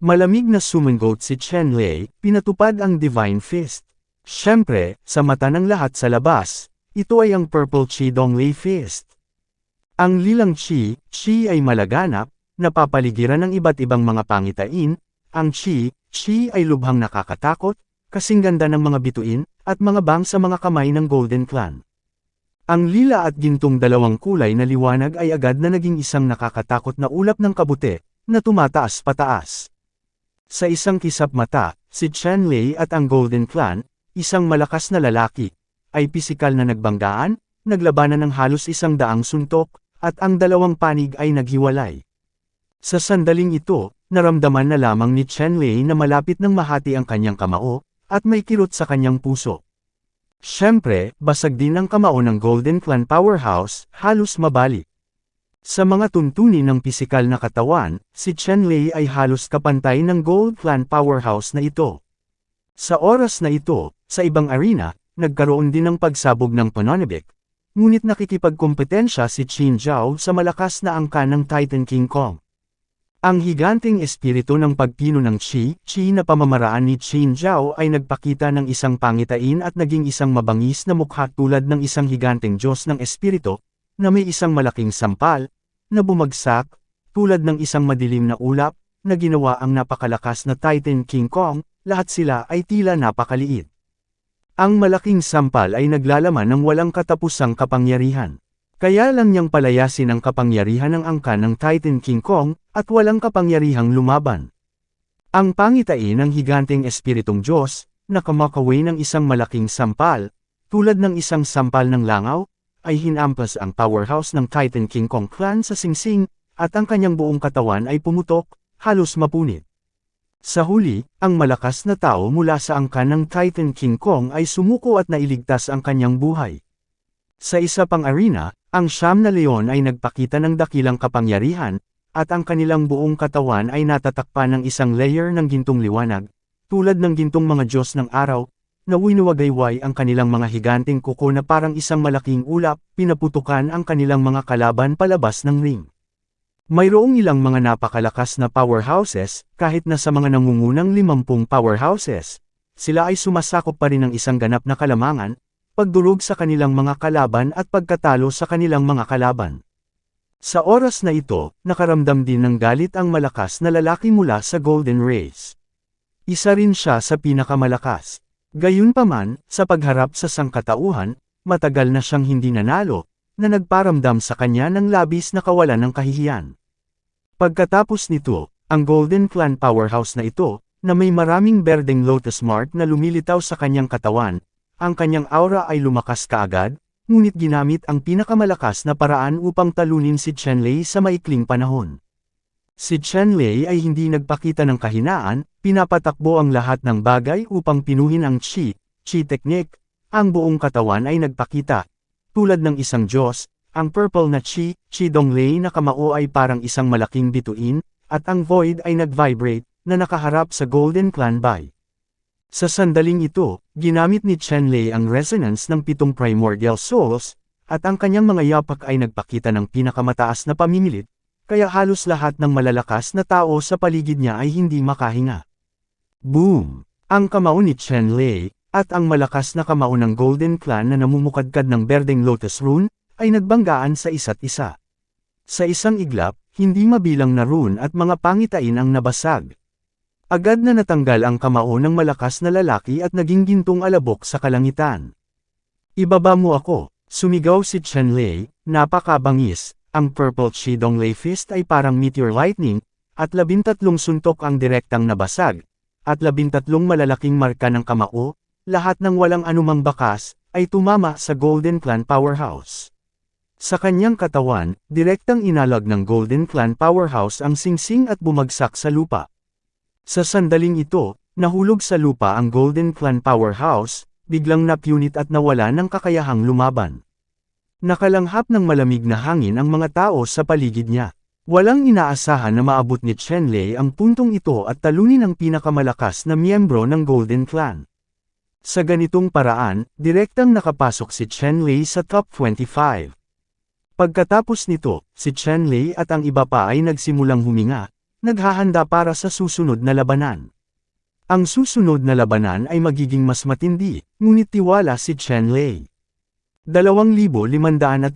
Malamig na sumangot si Chen Lei, pinatupad ang Divine Fist. Siyempre, sa mata ng lahat sa labas, ito ay ang Purple Chi Donglei Fist. Ang lilang chi ay malaganap, napapaligiran ng iba't ibang mga pangitain. Ang chi ay lubhang nakakatakot, kasing ganda ng mga bituin, at mga bang sa mga kamay ng Golden Clan. Ang lila at gintong dalawang kulay na liwanag ay agad na naging isang nakakatakot na ulap ng kabute, na tumataas pataas. Sa isang kisap mata, si Chen Lei at ang Golden Clan, isang malakas na lalaki, ay pisikal na nagbanggaan, naglabanan ng halos 100 suntok, at ang dalawang panig ay naghiwalay. Sa sandaling ito, naramdaman na lamang ni Chen Lei na malapit ng mahati ang kanyang kamao, at may kirot sa kanyang puso. Siyempre, basag din ang kamao ng Golden Clan Powerhouse, halos mabali. Sa mga tuntunin ng pisikal na katawan, si Chen Lei ay halos kapantay ng Gold Clan Powerhouse na ito. Sa oras na ito, sa ibang arena, nagkaroon din ng pagsabog ng pananabik, ngunit nakikipagkompetensya si Qin Zhao sa malakas na angkan ng Titan King Kong. Ang higanteng espiritu ng pagpino ng chi na pamamaraan ni Qin Zhao ay nagpakita ng isang pangitain at naging isang mabangis na mukha tulad ng isang higanteng Diyos ng espiritu, na may isang malaking sampal, na bumagsak, tulad ng isang madilim na ulap, na ginawa ang napakalakas na Titan King Kong, lahat sila ay tila napakaliit. Ang malaking sampal ay naglalaman ng walang katapusang kapangyarihan. Kaya lang niyang palayasin ang kapangyarihan ng angkan ng Titan King Kong, at walang kapangyarihang lumaban. Ang pangitain ng higanteng espiritong Diyos, na kamakaway ng isang malaking sampal, tulad ng isang sampal ng langaw, ay hinampas ang powerhouse ng Titan King Kong clan sa singsing, at ang kanyang buong katawan ay pumutok, halos mapunit. Sa huli, ang malakas na tao mula sa angkan ng Titan King Kong ay sumuko at nailigtas ang kanyang buhay. Sa isa pang arena, ang siyam na leon ay nagpakita ng dakilang kapangyarihan, at ang kanilang buong katawan ay natatakpan ng isang layer ng gintong liwanag, tulad ng gintong mga Diyos ng araw, na winuwagayway ang kanilang mga higanteng kuko na parang isang malaking ulap, pinaputukan ang kanilang mga kalaban palabas ng ring. Mayroong ilang mga napakalakas na powerhouses, kahit na sa mga nangungunang 50 powerhouses, sila ay sumasakop pa rin ng isang ganap na kalamangan, pagdurog sa kanilang mga kalaban at pagkatalo sa kanilang mga kalaban. Sa oras na ito, nakaramdam din ng galit ang malakas na lalaki mula sa Golden Race. Isa rin siya sa pinakamalakas. Gayunpaman, sa pagharap sa sangkatauhan, matagal na siyang hindi nanalo, na nagparamdam sa kanya ng labis na kawalan ng kahihiyan. Pagkatapos nito, ang Golden Clan powerhouse na ito, na may maraming berdeng lotus mark na lumilitaw sa kanyang katawan, ang kanyang aura ay lumakas kaagad, ngunit ginamit ang pinakamalakas na paraan upang talunin si Chenlei sa maikling panahon. Si Chenlei ay hindi nagpakita ng kahinaan, pinapatakbo ang lahat ng bagay upang pinuhin ang Chi technique, ang buong katawan ay nagpakita. Tulad ng isang Diyos, ang purple na Chi Donglei na kamao ay parang isang malaking bituin, at ang void ay nag-vibrate, na nakaharap sa Golden Clan Bai. Sa sandaling ito, ginamit ni Chenlei ang resonance ng 7 primordial souls, at ang kanyang mga yapak ay nagpakita ng pinakamataas na pamimilit, kaya halos lahat ng malalakas na tao sa paligid niya ay hindi makahinga. Boom! Ang kamao ni Chenlei, at ang malakas na kamao ng Golden Clan na namumukadkad ng berdeng lotus rune, ay nagbanggaan sa isa't isa. Sa isang iglap, hindi mabilang na rune at mga pangitain ang nabasag. Agad na natanggal ang kamao ng malakas na lalaki at naging gintong alabok sa kalangitan. Ibaba mo ako, sumigaw si Chenlei, napakabangis. Ang Purple Chi Donglei Fist ay parang meteor lightning, at 13 suntok ang direktang nabasag, at 13 malalaking marka ng kamao, lahat ng walang anumang bakas, ay tumama sa Golden Clan Powerhouse. Sa kanyang katawan, direktang inalag ng Golden Clan Powerhouse ang singsing at bumagsak sa lupa. Sa sandaling ito, nahulog sa lupa ang Golden Clan Powerhouse, biglang napunit at nawala ng kakayahang lumaban. Nakalanghap ng malamig na hangin ang mga tao sa paligid niya. Walang inaasahan na maabot ni Chenlei ang puntong ito at talunin ang pinakamalakas na miyembro ng Golden Clan. Sa ganitong paraan, direktang nakapasok si Chenlei sa top 25. Pagkatapos nito, si Chenlei at ang iba pa ay nagsimulang huminga, naghahanda para sa susunod na labanan. Ang susunod na labanan ay magiging mas matindi, ngunit tiwala si Chenlei. 2,555.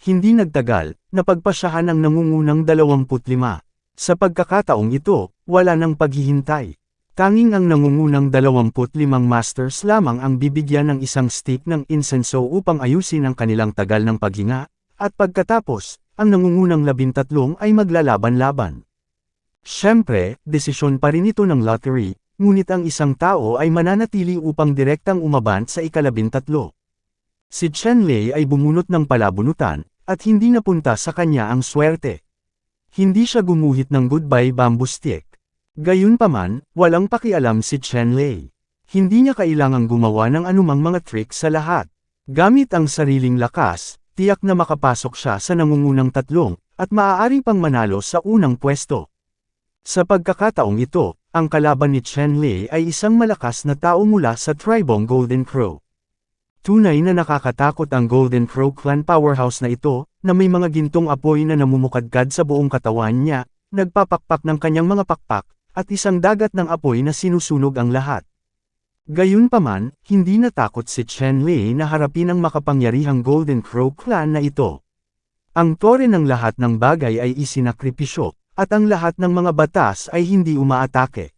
Hindi nagtagal, napagpasyahan ang nangungunang 25. Sa pagkakataong ito, wala nang paghihintay. Tanging ang nangungunang 25 masters lamang ang bibigyan ng isang stick ng insenso upang ayusin ang kanilang tagal ng paghinga, at pagkatapos, ang nangungunang 13 ay maglalaban-laban. Siyempre, desisyon pa rin ito ng lottery, ngunit ang isang tao ay mananatili upang direktang umabant sa ika-13. Si Chenlei ay bumunot ng palabunutan, at hindi napunta sa kanya ang swerte. Hindi siya gumuhit ng goodbye bamboo stick. Gayunpaman, walang pakialam si Chenlei. Hindi niya kailangang gumawa ng anumang mga trick sa lahat. Gamit ang sariling lakas, tiyak na makapasok siya sa nangungunang 3, at maaari pang manalo sa unang pwesto. Sa pagkakataong ito, ang kalaban ni Chenlei ay isang malakas na tao mula sa tribong Golden Crow. Tunay na nakakatakot ang Golden Crow Clan powerhouse na ito, na may mga gintong apoy na namumukadkad sa buong katawan niya, nagpapakpak ng kanyang mga pakpak, at isang dagat ng apoy na sinusunog ang lahat. Gayunpaman, hindi natakot si Chenlei na harapin ang makapangyarihang Golden Crow Clan na ito. Ang tore ng lahat ng bagay ay isinakripisyo, at ang lahat ng mga batas ay hindi umaatake.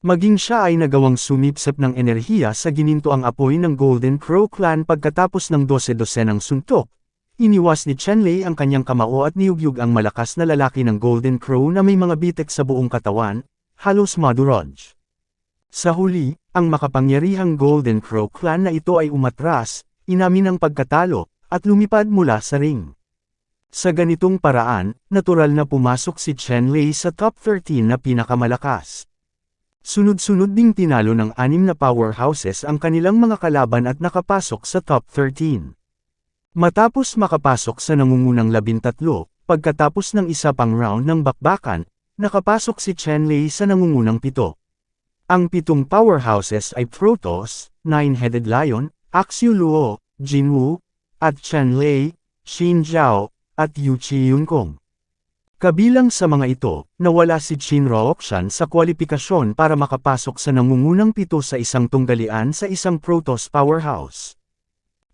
Maging siya ay nagawang sumipsip ng enerhiya sa ginintoang apoy ng Golden Crow Clan pagkatapos ng 12 ng suntok. Iniwas ni Chenlei ang kanyang kamao at niyugyug ang malakas na lalaki ng Golden Crow na may mga bitek sa buong katawan, halos madurog. Sa huli, ang makapangyarihang Golden Crow Clan na ito ay umatras, inamin ang pagkatalo, at lumipad mula sa ring. Sa ganitong paraan, natural na pumasok si Chenlei sa top 13 na pinakamalakas. Sunod-sunod ding tinalo ng 6 na powerhouses ang kanilang mga kalaban at nakapasok sa top 13. Matapos makapasok sa nangungunang 13, pagkatapos ng isa pang round ng bakbakan, nakapasok si Chen-Lei sa nangungunang pito. Ang pitong powerhouses ay Protoss, Nine-Headed Lion, Axio Luo, Jinwu, at Chen-Lei, Xin Zhao, at Yu Chi-Yunkong. Kabilang sa mga ito, nawala si Qin Ruoxian sa kwalipikasyon para makapasok sa nangungunang pito sa isang tunggalian sa isang Protoss powerhouse.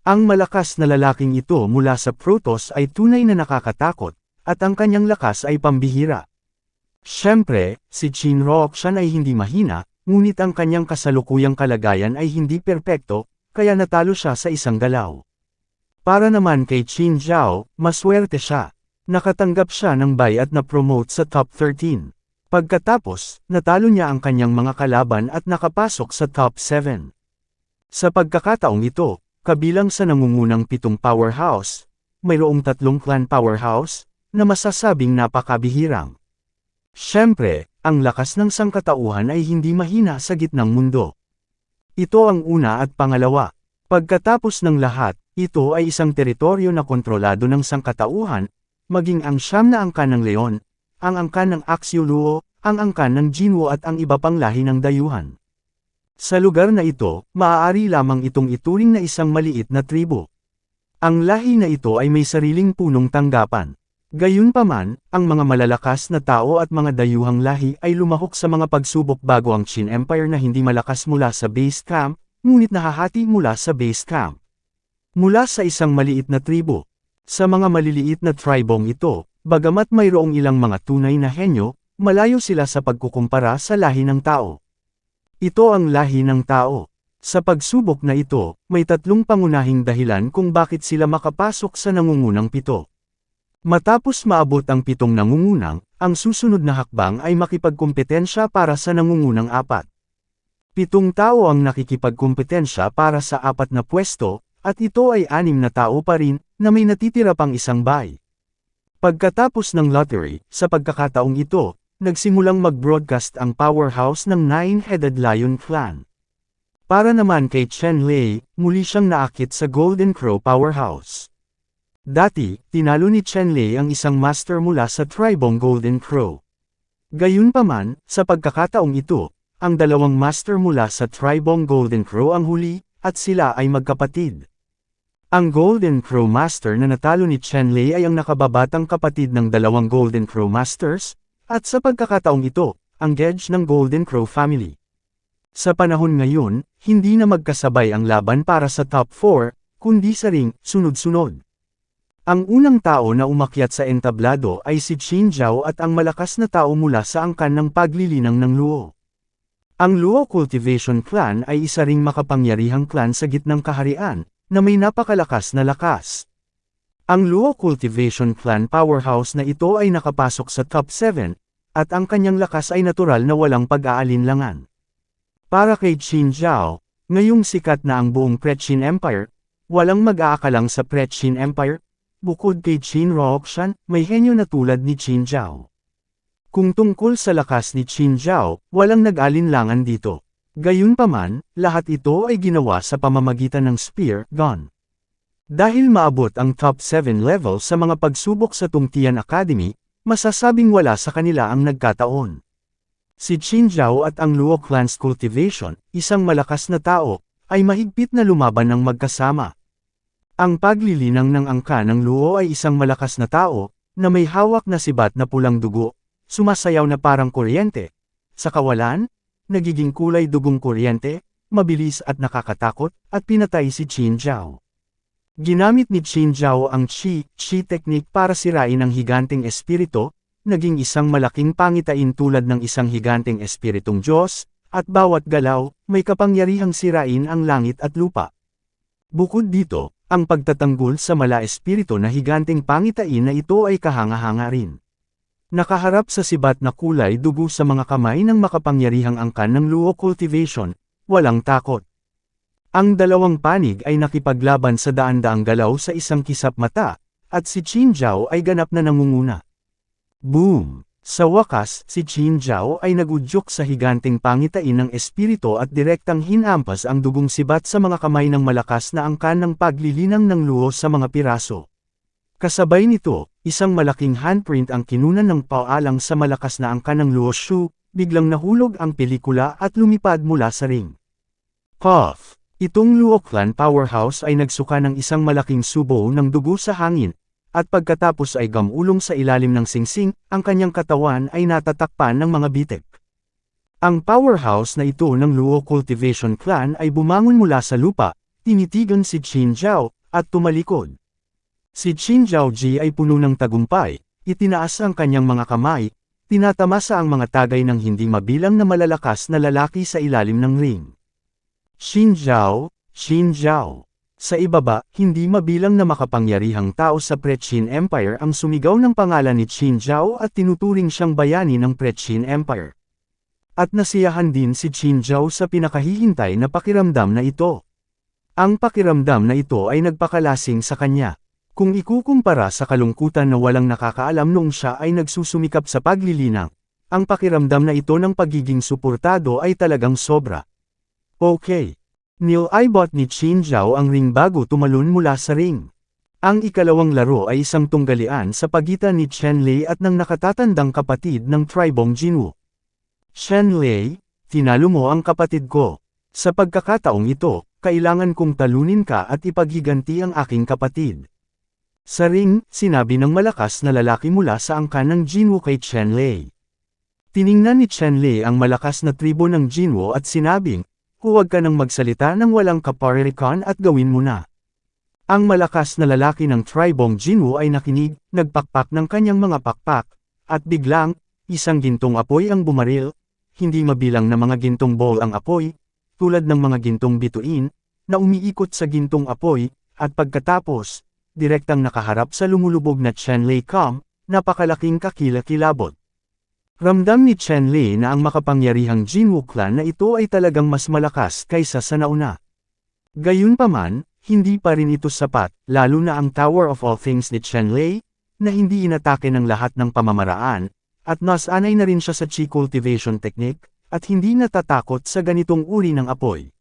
Ang malakas na lalaking ito mula sa Protoss ay tunay na nakakatakot, at ang kanyang lakas ay pambihira. Siyempre, si Qin Ruoxian ay hindi mahina, ngunit ang kanyang kasalukuyang kalagayan ay hindi perpekto, kaya natalo siya sa isang galaw. Para naman kay Xin Zhao, maswerte siya. Nakatanggap siya ng buy at na-promote sa top 13. Pagkatapos, natalo niya ang kanyang mga kalaban at nakapasok sa top 7. Sa pagkakataong ito, kabilang sa nangungunang pitong powerhouse, mayroong 3 clan powerhouse, na masasabing napakabihirang. Siyempre, ang lakas ng sangkatauhan ay hindi mahina sa gitnang mundo. Ito ang una at pangalawa. Pagkatapos ng lahat, ito ay isang teritoryo na kontrolado ng sangkatauhan, maging ang 9 na angkan ng leon, ang angkan ng Axio Luo, ang angkan ng Jinwu at ang iba pang lahi ng dayuhan. Sa lugar na ito, maaari lamang itong ituring na isang maliit na tribo. Ang lahi na ito ay may sariling punong tanggapan. Gayunpaman, ang mga malalakas na tao at mga dayuhang lahi ay lumahok sa mga pagsubok bago ang Qin Empire na hindi malakas mula sa base camp, ngunit nahahati mula sa base camp. Mula sa isang maliit na tribo. Sa mga maliliit na tribong ito, bagamat mayroong ilang mga tunay na henyo, malayo sila sa pagkukumpara sa lahi ng tao. Ito ang lahi ng tao. Sa pagsubok na ito, may 3 pangunahing dahilan kung bakit sila makapasok sa nangungunang pito. Matapos maabot ang 7 nangungunang, ang susunod na hakbang ay makipagkumpetensya para sa nangungunang 4. 7 tao ang nakikipagkumpetensya para sa 4 na pwesto, at ito ay 6 na tao pa rin, na may natitira pang isang buy. Pagkatapos ng lottery, sa pagkakataong ito, nagsimulang mag-broadcast ang powerhouse ng Nine-Headed Lion Clan. Para naman kay Chen-Lei, muli siyang naakit sa Golden Crow Powerhouse. Dati, tinalo ni Chen-Lei ang isang master mula sa tribong Golden Crow. Gayunpaman, sa pagkakataong ito, ang 2 master mula sa tribong Golden Crow ang huli, at sila ay magkapatid. Ang Golden Crow Master na natalo ni Chen-Lei ay ang nakababatang kapatid ng 2 Golden Crow Masters, at sa pagkakataong ito, ang Gedge ng Golden Crow family. Sa panahon ngayon, hindi na magkasabay ang laban para sa top 4, kundi sa ring, sunod-sunod. Ang unang tao na umakyat sa entablado ay si Xin Zhao at ang malakas na tao mula sa angkan ng paglilinang ng Luo. Ang Luo Cultivation Clan ay isa ring makapangyarihang clan sa gitnang kaharian, na may napakalakas na lakas. Ang Luo Cultivation Clan powerhouse na ito ay nakapasok sa top 7, at ang kanyang lakas ay natural na walang pag-aalinlangan. Para kay Xin Zhao, ngayong sikat na ang buong Pre-Qin Empire, walang mag-aakalang sa Pre-Qin Empire, bukod kay Qin Ruoxian, may henyo na tulad ni Xin Zhao. Kung tungkol sa lakas ni Xin Zhao, walang nag-alinlangan dito. Gayunpaman, lahat ito ay ginawa sa pamamagitan ng spear gun. Dahil maabot ang top 7 level sa mga pagsubok sa Tungtian Academy, masasabing wala sa kanila ang nagkataon. Si Xin Zhao at ang Luo Clan's Cultivation, isang malakas na tao, ay mahigpit na lumaban ng magkasama. Ang paglilinang ng angka ng Luo ay isang malakas na tao, na may hawak na sibat na pulang dugo, sumasayaw na parang kuryente. Sa kawalan, nagiging kulay dugong kuryente, mabilis at nakakatakot, at pinatay si Xin Zhao. Ginamit ni Xin Zhao ang Qi technique para sirain ang higanteng espiritu, naging isang malaking pangitain tulad ng isang higanteng espiritong Diyos, at bawat galaw, may kapangyarihang sirain ang langit at lupa. Bukod dito, ang pagtatanggol sa mala espiritu na higanteng pangitain na ito ay kahanga-hanga rin. Nakaharap sa sibat na kulay dugo sa mga kamay ng makapangyarihang angkan ng Luo Cultivation, walang takot. Ang 2 panig ay nakipaglaban sa daan-daang galaw sa isang kisap mata, at si Xin Zhao ay ganap na nangunguna. Boom! Sa wakas, si Xin Zhao ay nagudyok sa higanteng pangitain ng espiritu at direktang hinampas ang dugong sibat sa mga kamay ng malakas na angkan ng paglilinang ng Luo sa mga piraso. Kasabay nito, isang malaking handprint ang kinunan ng paalang sa malakas na angka ng Luo Shu, biglang nahulog ang pelikula at lumipad mula sa ring. Puff! Itong Luo Clan powerhouse ay nagsuka ng isang malaking subo ng dugo sa hangin, at pagkatapos ay gamulong sa ilalim ng singsing, ang kanyang katawan ay natatakpan ng mga bitek. Ang powerhouse na ito ng Luo Cultivation Clan ay bumangon mula sa lupa, tinitigan si Qin Zhao, at tumalikod. Si Qin Zhaoji ay puno ng tagumpay, itinaas ang kanyang mga kamay, tinatamasa ang mga tagay ng hindi mabilang na malalakas na lalaki sa ilalim ng ring. Qin Zhao, Qin Zhao. Sa ibaba, hindi mabilang na makapangyarihang tao sa Pre-Qin Empire ang sumigaw ng pangalan ni Qin Zhao at tinuturing siyang bayani ng Pre-Qin Empire. At nasiyahan din si Qin Zhao sa pinakahihintay na pakiramdam na ito. Ang pakiramdam na ito ay nagpakalasing sa kanya. Kung ikukumpara sa kalungkutan na walang nakakaalam noong siya ay nagsusumikap sa paglilinang, ang pakiramdam na ito ng pagiging suportado ay talagang sobra. Okay. Nilibot ni Qin Zhao ang ring bago tumalon mula sa ring. Ang ikalawang laro ay isang tunggalian sa pagitan ni Chen Lei at ng nakatatandang kapatid ng Tribong Jinwu. Chen Lei, tinalo mo ang kapatid ko. Sa pagkakataong ito, kailangan kong talunin ka at ipaghiganti ang aking kapatid. Sa ring, sinabi ng malakas na lalaki mula sa angkan ng Jinwu kay Chen Lei. Tiningnan ni Chen Lei ang malakas na tribo ng Jinwu at sinabing, huwag ka nang magsalita ng walang kaparirikan at gawin mo na. Ang malakas na lalaki ng Tribong Jinwu ay nakinig, nagpakpak ng kanyang mga pakpak, at biglang, isang gintong apoy ang bumaril, hindi mabilang na mga gintong ball ang apoy, tulad ng mga gintong bituin, na umiikot sa gintong apoy, at pagkatapos, direktang nakaharap sa lumulubog na Chen Lei Kam, napakalaking kakilakilabot. Ramdam ni Chen Lei na ang makapangyarihang Jinwu Clan na ito ay talagang mas malakas kaysa sa nauna. Gayunpaman, hindi pa rin ito sapat, lalo na ang Tower of All Things ni Chen Lei, na hindi inatake ng lahat ng pamamaraan, at nasanay na rin siya sa Qi cultivation technique, at hindi natatakot sa ganitong uri ng apoy.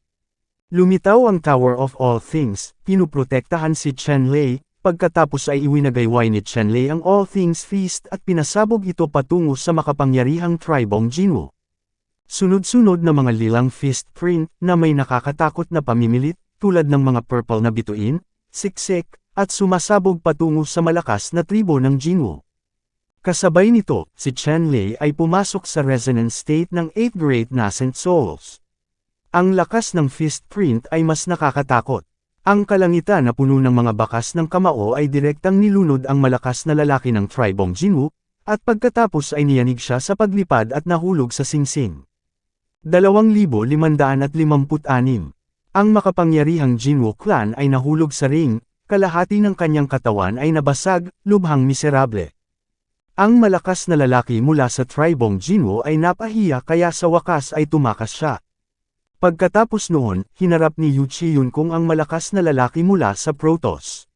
Lumitaw ang Tower of All Things, pinuprotektahan si Chen Lei, pagkatapos ay iwinagayway ni Chen Lei ang All Things Feast at pinasabog ito patungo sa makapangyarihang Tribong Jinwu. Sunod-sunod na mga lilang fist print na may nakakatakot na pamimilit, tulad ng mga purple na bituin, siksik, at sumasabog patungo sa malakas na tribo ng Jinwu. Kasabay nito, si Chen Lei ay pumasok sa resonance state ng 8th Great Nascent Souls. Ang lakas ng fist print ay mas nakakatakot. Ang kalangitan na puno ng mga bakas ng kamao ay direktang nilunod ang malakas na lalaki ng Tribong Jinwu, at pagkatapos ay niyanig siya sa paglipad at nahulog sa singsing. 2,556. Ang makapangyarihang Jinwu Clan ay nahulog sa ring, kalahati ng kanyang katawan ay nabasag, lubhang miserable. Ang malakas na lalaki mula sa Tribong Jinwu ay napahiya kaya sa wakas ay tumakas siya. Pagkatapos noon, hinarap ni Yu Chi Yunkong ang malakas na lalaki mula sa Protoss.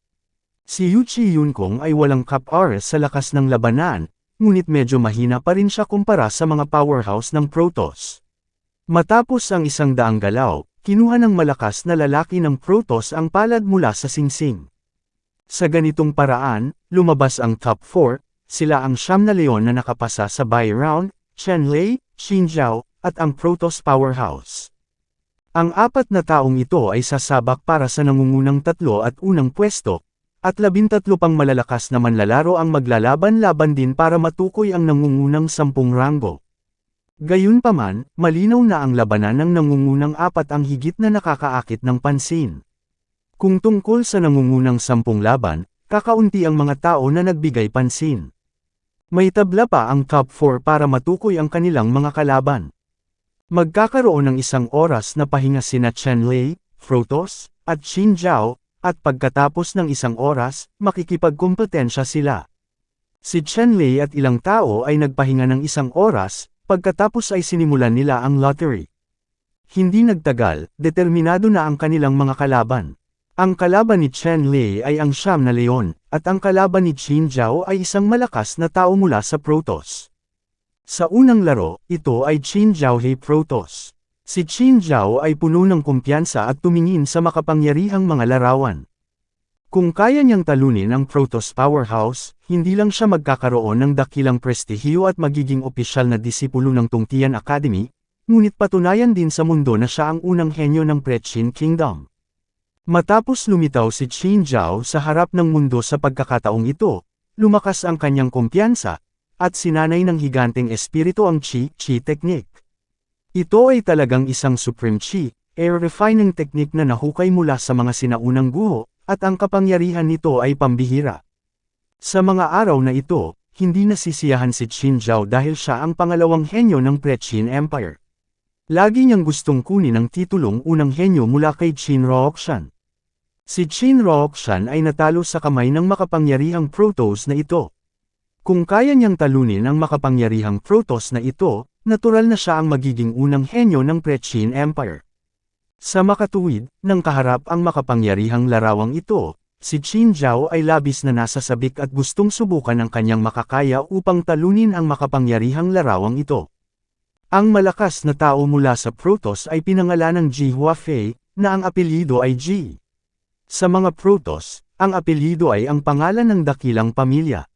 Si Yu Chi Yunkong ay walang kap-ares sa lakas ng labanan, ngunit medyo mahina pa rin siya kumpara sa mga powerhouse ng Protoss. Matapos ang 100 galaw, kinuha ng malakas na lalaki ng Protoss ang palad mula sa singsing. Sa ganitong paraan, lumabas ang top 4, sila ang 9 na leon na nakapasa sa bye round, Chen Lei, Qin Zhao, at ang Protoss powerhouse. Ang 4 na taong ito ay sasabak para sa nangungunang 3 at unang pwesto, at 13 pang malalakas na manlalaro ang maglalaban-laban din para matukoy ang nangungunang 10 ranggo. Gayunpaman, malinaw na ang labanan ng nangungunang 4 ang higit na nakakaakit ng pansin. Kung tungkol sa nangungunang 10 laban, kakaunti ang mga tao na nagbigay pansin. May tabla pa ang top 4 para matukoy ang kanilang mga kalaban. Magkakaroon ng 1 oras na pahinga sina Chen Lei, Protoss, at Qin Zhao, at pagkatapos ng 1 oras, makikipagkumpetensya sila. Si Chen Lei at ilang tao ay nagpahinga ng 1 oras, pagkatapos ay sinimulan nila ang lottery. Hindi nagtagal, determinado na ang kanilang mga kalaban. Ang kalaban ni Chen Lei ay ang 9 na leon, at ang kalaban ni Qin Zhao ay isang malakas na tao mula sa Protoss. Sa unang laro, ito ay Qin Zhao He Protoss. Si Qin Zhao ay puno ng kumpiyansa at tumingin sa makapangyarihang mga larawan. Kung kaya niyang talunin ang Protoss Powerhouse, hindi lang siya magkakaroon ng dakilang prestihiyo at magiging opisyal na disipulo ng Tungtian Academy, ngunit patunayan din sa mundo na siya ang unang henyo ng Prechin Kingdom. Matapos lumitaw si Qin Zhao sa harap ng mundo sa pagkakataong ito, lumakas ang kanyang kumpiyansa, at sinanay ng higanteng espiritu ang Qi technique. Ito ay talagang isang supreme Qi, air refining technique na nahukay mula sa mga sinaunang guho, at ang kapangyarihan nito ay pambihira. Sa mga araw na ito, hindi nasisiyahan si Qin Zhao dahil siya ang pangalawang henyo ng Prechin Empire. Lagi niyang gustong kunin ang titulong unang henyo mula kay Qin Ruoxian. Si Qin Ruoxian ay natalo sa kamay ng makapangyarihang Protoss na ito. Kung kaya niyang talunin ang makapangyarihang Protoss na ito, natural na siya ang magiging unang henyo ng Prechin Empire. Sa makatuwid, nang kaharap ang makapangyarihang larawang ito, si Qin Zhao ay labis na nasasabik at gustong subukan ang kanyang makakaya upang talunin ang makapangyarihang larawang ito. Ang malakas na tao mula sa Protoss ay pinangalan ng Ji Huafei, na ang apelyido ay Ji. Sa mga Protoss, ang apelyido ay ang pangalan ng dakilang pamilya.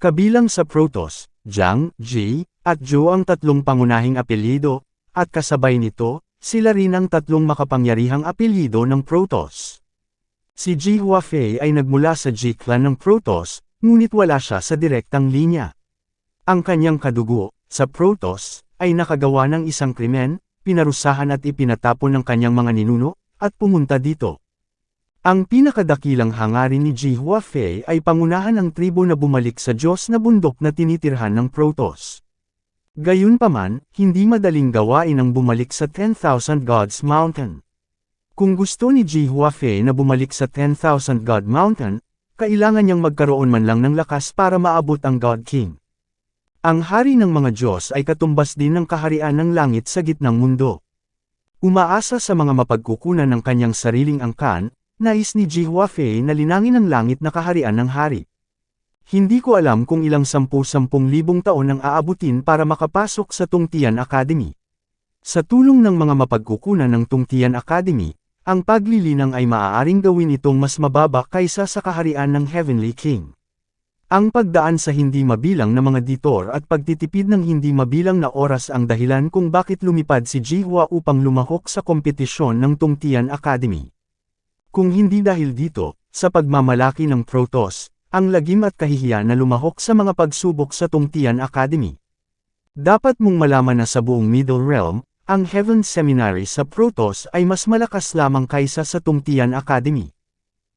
Kabilang sa Protoss, Jiang, Ji, at Zhou ang tatlong pangunahing apelyido, at kasabay nito, sila rin ang tatlong makapangyarihang apelyido ng Protoss. Si Ji Huafei ay nagmula sa Ji clan ng Protoss, ngunit wala siya sa direktang linya. Ang kanyang kadugo, sa Protoss, ay nakagawa ng isang krimen, pinarusahan at ipinatapon ng kanyang mga ninuno, at pumunta dito. Ang pinakadakilang hangarin ni Ji Huafei ay pangunahan ang tribo na bumalik sa Diyos na bundok na tinitirhan ng Protoss. Gayunpaman, hindi madaling gawain ang bumalik sa 10,000 Gods Mountain. Kung gusto ni Ji Huafei na bumalik sa 10,000 God Mountain, kailangan niyang magkaroon man lang ng lakas para maabot ang God King. Ang hari ng mga Diyos ay katumbas din ng kaharian ng langit sa gitnang mundo. Umaasa sa mga mapagkukunan ng kanyang sariling angkan, nais ni Ji Huafei na linangin ang langit na kaharian ng hari. Hindi ko alam kung ilang 10,000 taon ang aabutin para makapasok sa Tungtian Academy. Sa tulong ng mga mapagkukunan ng Tungtian Academy, ang paglilinang ay maaaring gawin itong mas mababa kaysa sa kaharian ng Heavenly King. Ang pagdaan sa hindi mabilang na mga ditor at pagtitipid ng hindi mabilang na oras ang dahilan kung bakit lumipad si Ji Hua upang lumahok sa kompetisyon ng Tungtian Academy. Kung hindi dahil dito, sa pagmamalaki ng Protoss, ang lagim at kahihiyan na lumahok sa mga pagsubok sa Tungtian Academy. Dapat mong malaman na sa buong Middle Realm, ang Heaven Seminary sa Protoss ay mas malakas lamang kaysa sa Tungtian Academy.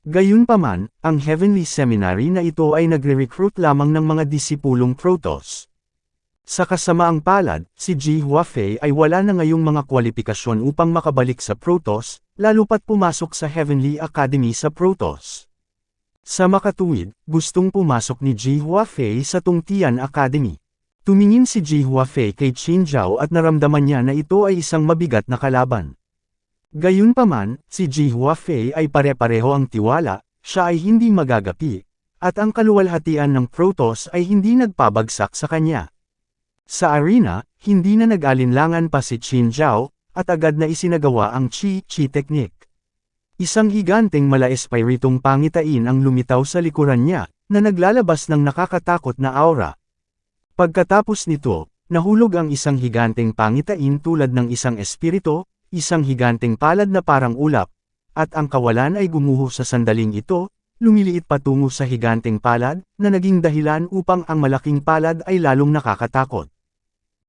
Gayunpaman, ang Heavenly Seminary na ito ay nagre-recruit lamang ng mga disipulong Protoss. Sa kasamaang palad, si Ji Huafei ay wala na ngayong mga kwalifikasyon upang makabalik sa Protoss, lalo pat pumasok sa Heavenly Academy sa Protoss. Sa makatuwid, gustong pumasok ni Ji Huafei sa Tungtian Academy. Tumingin si Ji Huafei kay Qin Zhao at naramdaman niya na ito ay isang mabigat na kalaban. Gayunpaman, si Ji Huafei ay pare-pareho ang tiwala, siya ay hindi magagapi, at ang kaluwalhatian ng Protoss ay hindi nagpabagsak sa kanya. Sa arena, hindi na nag-alinlangan pa si Qin Zhao, at agad na isinagawa ang Qi technique. Isang higanteng mala-espiritong pangitain ang lumitaw sa likuran niya, na naglalabas ng nakakatakot na aura. Pagkatapos nito, nahulog ang isang higanteng pangitain tulad ng isang espirito, isang higanteng palad na parang ulap, at ang kawalan ay gumuho sa sandaling ito, lumiliit patungo sa higanteng palad, na naging dahilan upang ang malaking palad ay lalong nakakatakot.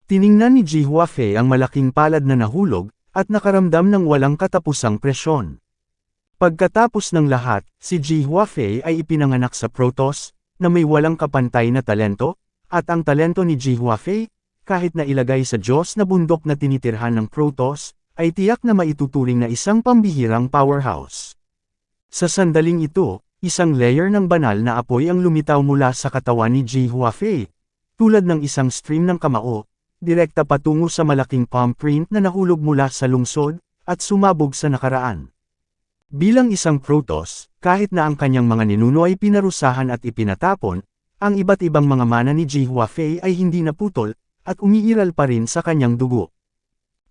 Tiningnan ni Ji Huafei ang malaking palad na nahulog, at nakaramdam ng walang katapusang presyon. Pagkatapos ng lahat, si Ji Huafei ay ipinanganak sa Protoss, na may walang kapantay na talento, at ang talento ni Ji Huafei, kahit na ilagay sa Diyos na bundok na tinitirhan ng Protoss, ay tiyak na maituturing na isang pambihirang powerhouse. Sa sandaling ito, isang layer ng banal na apoy ang lumitaw mula sa katawan ni Ji Huafei, tulad ng isang stream ng kamao, direkta patungo sa malaking palm print na nahulog mula sa lungsod, at sumabog sa nakaraan. Bilang isang Protoss, kahit na ang kanyang mga ninuno ay pinarusahan at ipinatapon, ang iba't ibang mga mana ni Ji Huafei ay hindi naputol, at umiiral pa rin sa kanyang dugo.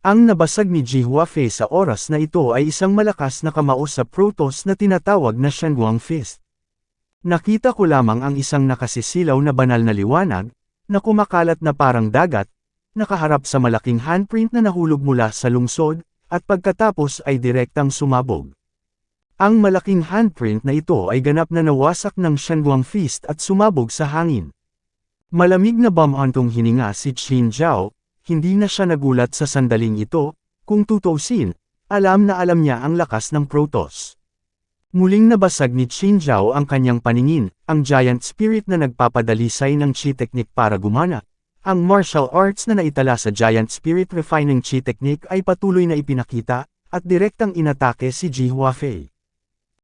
Ang nabasag ni Ji Huafei sa oras na ito ay isang malakas na kamao sa Protoss na tinatawag na Shenguang Fist. Nakita ko lamang ang isang nakasisilaw na banal na liwanag, na kumakalat na parang dagat, nakaharap sa malaking handprint na nahulog mula sa lungsod, at pagkatapos ay direktang sumabog. Ang malaking handprint na ito ay ganap na nawasak ng Shenguang Fist at sumabog sa hangin. Malamig na bumhantong hininga si Qin Zhao, hindi na siya nagulat sa sandaling ito, kung tutuusin, alam na alam niya ang lakas ng Protoss. Muling nabasag ni Qin Zhao ang kanyang paningin, ang giant spirit na nagpapadalisay ng Qi technique para gumana. Ang martial arts na naitala sa giant spirit refining Qi technique ay patuloy na ipinakita, at direktang inatake si Ji Huafei.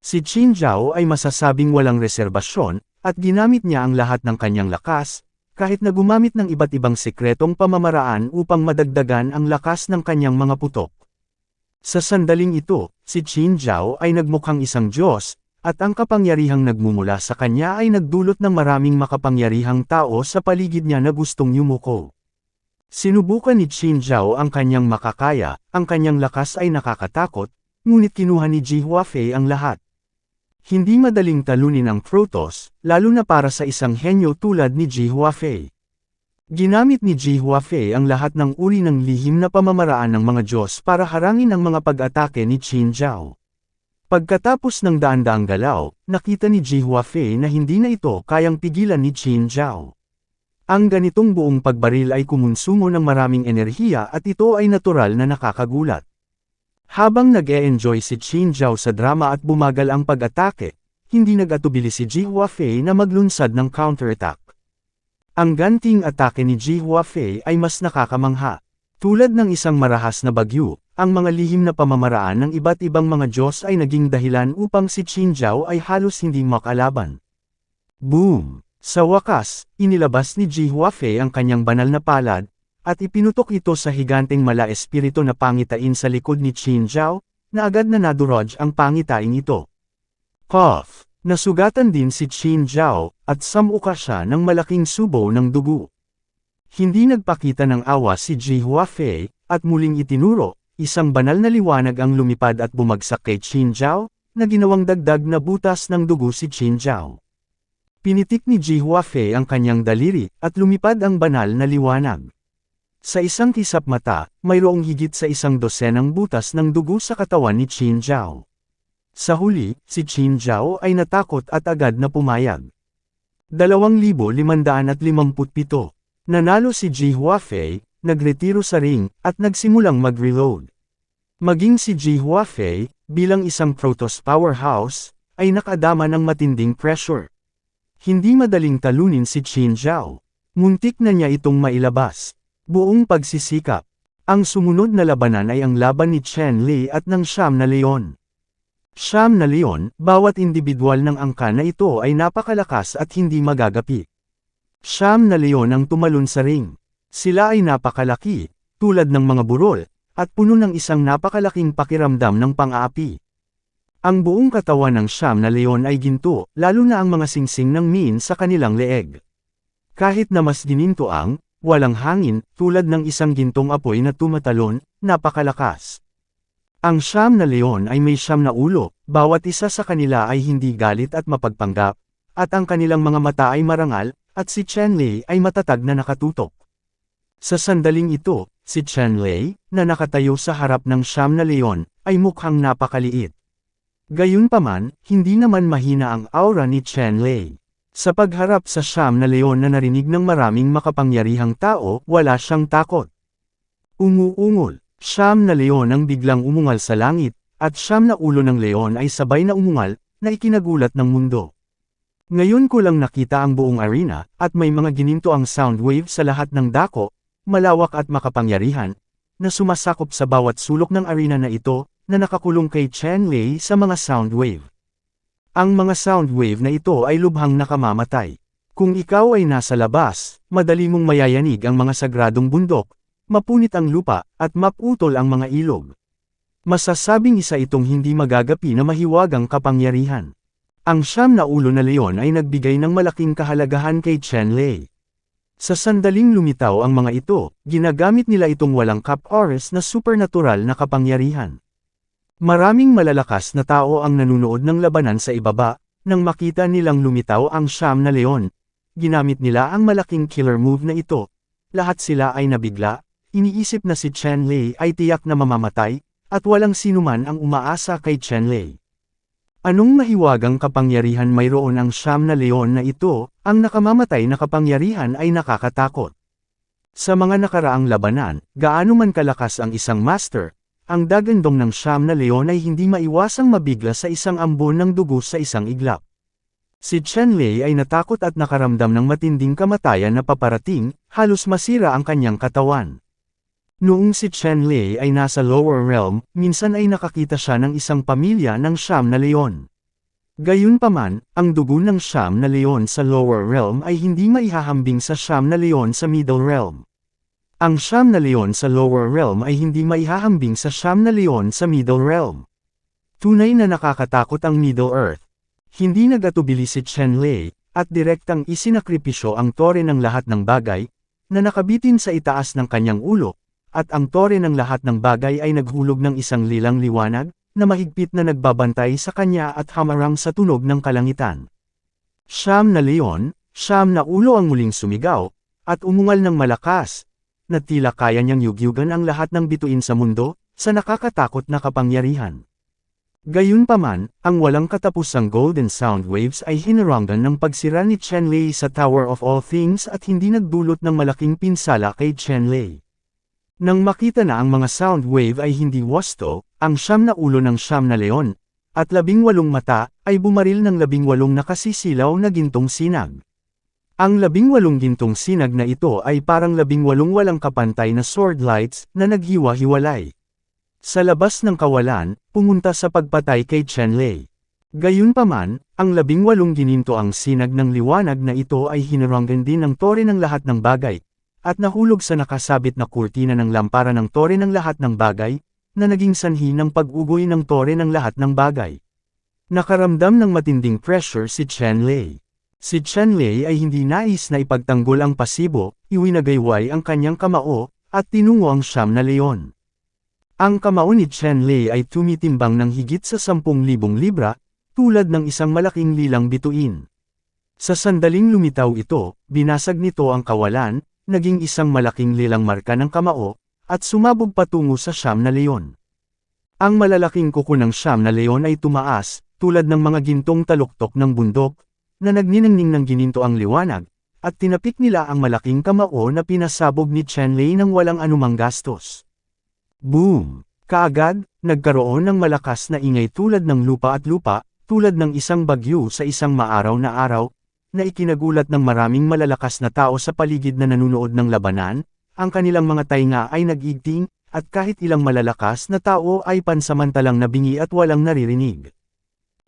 Si Qin Zhao ay masasabing walang reserbasyon, at ginamit niya ang lahat ng kanyang lakas, kahit na gumamit ng iba't ibang sekretong pamamaraan upang madagdagan ang lakas ng kanyang mga putok. Sa sandaling ito, si Qin Zhao ay nagmukhang isang Diyos, at ang kapangyarihang nagmumula sa kanya ay nagdulot ng maraming makapangyarihang tao sa paligid niya na gustong yumuko. Sinubukan ni Qin Zhao ang kanyang makakaya, ang kanyang lakas ay nakakatakot, ngunit kinuha ni Ji Huafei ang lahat. Hindi madaling talunin ang Protoss, lalo na para sa isang henyo tulad ni Ji Huafei. Ginamit ni Ji Huafei ang lahat ng uri ng lihim na pamamaraan ng mga Diyos para harangin ang mga pag-atake ni Qin Zhao. Pagkatapos ng daan-daang galaw, nakita ni Ji Huafei na hindi na ito kayang pigilan ni Qin Zhao. Ang ganitong buong pagbaril ay kumonsumo ng maraming enerhiya at ito ay natural na nakakagulat. Habang nag-e-enjoy si Qin Zhao sa drama at bumagal ang pag-atake, hindi nag-atubili si Ji Huafei na maglunsad ng counterattack. Ang ganting atake ni Ji Huafei ay mas nakakamangha. Tulad ng isang marahas na bagyo, ang mga lihim na pamamaraan ng iba't ibang mga Diyos ay naging dahilan upang si Qin Zhao ay halos hindi makalaban. Boom! Sa wakas, inilabas ni Ji Huafei ang kanyang banal na palad, at ipinutok ito sa higanteng mala espiritu na pangitain sa likod ni Qin Zhao, na agad na nadurog ang pangitain ito. Cough! Nasugatan din si Qin Zhao, at samuka siya ng malaking subo ng dugo. Hindi nagpakita ng awa si Ji Huafei, at muling itinuro, isang banal na liwanag ang lumipad at bumagsak kay Qin Zhao, na ginawang dagdag na butas ng dugo si Qin Zhao. Pinitik ni Ji Huafei ang kanyang daliri, at lumipad ang banal na liwanag. Sa isang kisap mata, mayroong higit sa 100 butas ng dugo sa katawan ni Qin Zhao. Sa huli, si Qin Zhao ay natakot at agad na pumayag. 2,557. Nanalo si Ji Huafei, nagretiro sa ring, at nagsimulang mag-reload. Maging si Ji Huafei, bilang isang Protoss powerhouse, ay nakadama ng matinding pressure. Hindi madaling talunin si Qin Zhao. Muntik na niya itong mailabas. Buong pagsisikap. Ang sumunod na labanan ay ang laban ni Chen Li at ng Siyam na Leon. Siyam na Leon, bawat individual ng angkan na ito ay napakalakas at hindi magagapi. Siyam na Leon ang tumalon sa ring. Sila ay napakalaki, tulad ng mga burol, at puno ng isang napakalaking pakiramdam ng pang-aapi. Ang buong katawan ng Siyam na Leon ay ginto, lalo na ang mga singsing ng min sa kanilang leeg. Kahit na mas ginintoang, walang hangin, tulad ng isang gintong apoy na tumatalon, napakalakas. Ang Siyam na Leon ay may 9 na ulo, bawat isa sa kanila ay hindi galit at mapagpanggap, at ang kanilang mga mata ay marangal, at si Chen Lei ay matatag na nakatutok. Sa sandaling ito, si Chen Lei, na nakatayo sa harap ng Siyam na Leon, ay mukhang napakaliit. Gayunpaman, hindi naman mahina ang aura ni Chen Lei. Sa pagharap sa Siyam na Leon na narinig ng maraming makapangyarihang tao, wala siyang takot. Umuungol. Siyam na Leon ang biglang umungal sa langit, at 9 na ulo ng leon ay sabay na umungal, na ikinagulat ng mundo. Ngayon ko lang nakita ang buong arena, at may mga gininto ang sound wave sa lahat ng dako, malawak at makapangyarihan, na sumasakop sa bawat sulok ng arena na ito, na nakakulong kay Chen Lei sa mga sound wave. Ang mga sound wave na ito ay lubhang nakamamatay. Kung ikaw ay nasa labas, madali mong mayayanig ang mga sagradong bundok, mapunit ang lupa, at maputol ang mga ilog. Masasabing isa itong hindi magagapi na mahiwagang kapangyarihan. Ang 9 na ulo na leon ay nagbigay ng malaking kahalagahan kay Chen Lei. Sa sandaling lumitaw ang mga ito, ginagamit nila itong walang cap-ores na supernatural na kapangyarihan. Maraming malalakas na tao ang nanunood ng labanan sa ibaba, nang makita nilang lumitaw ang Siyam na Leon. Ginamit nila ang malaking killer move na ito. Lahat sila ay nabigla, iniisip na si Chen Lei ay tiyak na mamamatay, at walang sinuman ang umaasa kay Chen Lei. Anong mahiwagang kapangyarihan mayroon ang Siyam na Leon na ito? Ang nakamamatay na kapangyarihan ay nakakatakot. Sa mga nakaraang labanan, gaano man kalakas ang isang master, ang dagandong ng Siyam na Leon ay hindi maiwasang mabigla sa isang ambon ng dugo sa isang iglap. Si Chen Lei ay natakot at nakaramdam ng matinding kamatayan na paparating, halos masira ang kanyang katawan. Noong si Chen Lei ay nasa lower realm, minsan ay nakakita siya ng isang pamilya ng Siyam na Leon. Gayunpaman, ang dugo ng Siyam na Leon sa lower realm ay hindi maihahambing sa Siyam na Leon sa middle realm. Ang Siyam na Leon sa lower realm ay hindi maihahambing sa Siyam na Leon sa middle realm. Tunay na nakakatakot ang Middle Earth. Hindi nagatubili si Chen Lei, at direktang isinakripisyo ang tore ng lahat ng bagay, na nakabitin sa itaas ng kanyang ulo, at ang tore ng lahat ng bagay ay naghulog ng isang lilang liwanag, na mahigpit na nagbabantay sa kanya at hamarang sa tunog ng kalangitan. Siyam na Leon, Siyam na ulo ang muling sumigaw, at umungal ng malakas, na tila kaya niyang yugyugan ang lahat ng bituin sa mundo, sa nakakatakot na kapangyarihan. Gayunpaman, ang walang katapusang golden sound waves ay hinarangan ng pagsira ni Chen Lei sa Tower of All Things at hindi nagdulot ng malaking pinsala kay Chen Lei. Nang makita na ang mga sound wave ay hindi wasto, ang Siyam na ulo ng Siyam na Leon, at 18 mata, ay bumaril ng 18 nakasisilaw na gintong sinag. Ang 18 gintong sinag na ito ay parang 18 walang kapantay na sword lights na naghiwa-hiwalay. Sa labas ng kawalan, pumunta sa pagpatay kay Chen Lei. Gayunpaman, ang 18 gininto ang sinag ng liwanag na ito ay hinarangan din ng tore ng lahat ng bagay, at nahulog sa nakasabit na kurtina ng lampara ng tore ng lahat ng bagay, na naging sanhi ng pag-ugoy ng tore ng lahat ng bagay. Nakaramdam ng matinding pressure si Chen Lei. Si Chen Lei ay hindi nais na ipagtanggol ang pasibo, iwinagayway ang kanyang kamao, at tinungo ang Siyam na Leon. Ang kamao ni Chen Lei ay tumitimbang ng higit sa 10,000 libra, tulad ng isang malaking lilang bituin. Sa sandaling lumitaw ito, binasag nito ang kawalan, naging isang malaking lilang marka ng kamao, at sumabog patungo sa Siyam na Leon. Ang malalaking kuko ng Siyam na Leon ay tumaas, tulad ng mga gintong taluktok ng bundok, na nagniningning ng gininto ang liwanag, at tinapik nila ang malaking kamao na pinasabog ni Chen Lei ng walang anumang gastos. Boom! Kaagad, nagkaroon ng malakas na ingay tulad ng lupa at lupa, tulad ng isang bagyo sa isang maaraw na araw, na ikinagulat ng maraming malalakas na tao sa paligid na nanunood ng labanan, ang kanilang mga tainga ay nag-igting, at kahit ilang malalakas na tao ay pansamantalang nabingi at walang naririnig.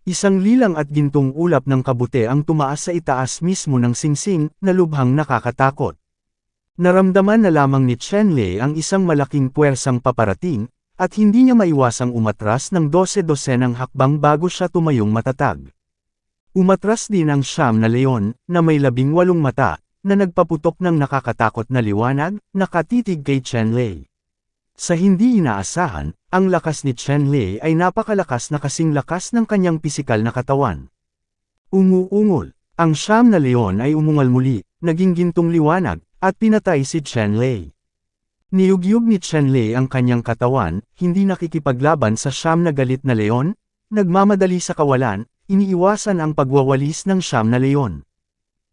Isang lilang at gintong ulap ng kabute ang tumaas sa itaas mismo ng singsing, na lubhang nakakatakot. Naramdaman na lamang ni Chen Lei ang isang malaking puwersang paparating, at hindi niya maiwasang umatras ng 12-dosenang hakbang bago siya tumayong matatag. Umatras din ang Siyam na Leon, na may 18 mata, na nagpaputok ng nakakatakot na liwanag, nakatitig kay Chen Lei. Sa hindi inaasahan, ang lakas ni Chen Lei ay napakalakas na kasing lakas ng kanyang pisikal na katawan. Umuungol, ang Siyam na Leon ay umungal muli, naging gintong liwanag, at pinatay si Chen Lei. Niyugyug ni Chen Lei ang kanyang katawan, hindi nakikipaglaban sa Siyam na galit na Leon, nagmamadali sa kawalan, iniiwasan ang pagwawalis ng Siyam na Leon.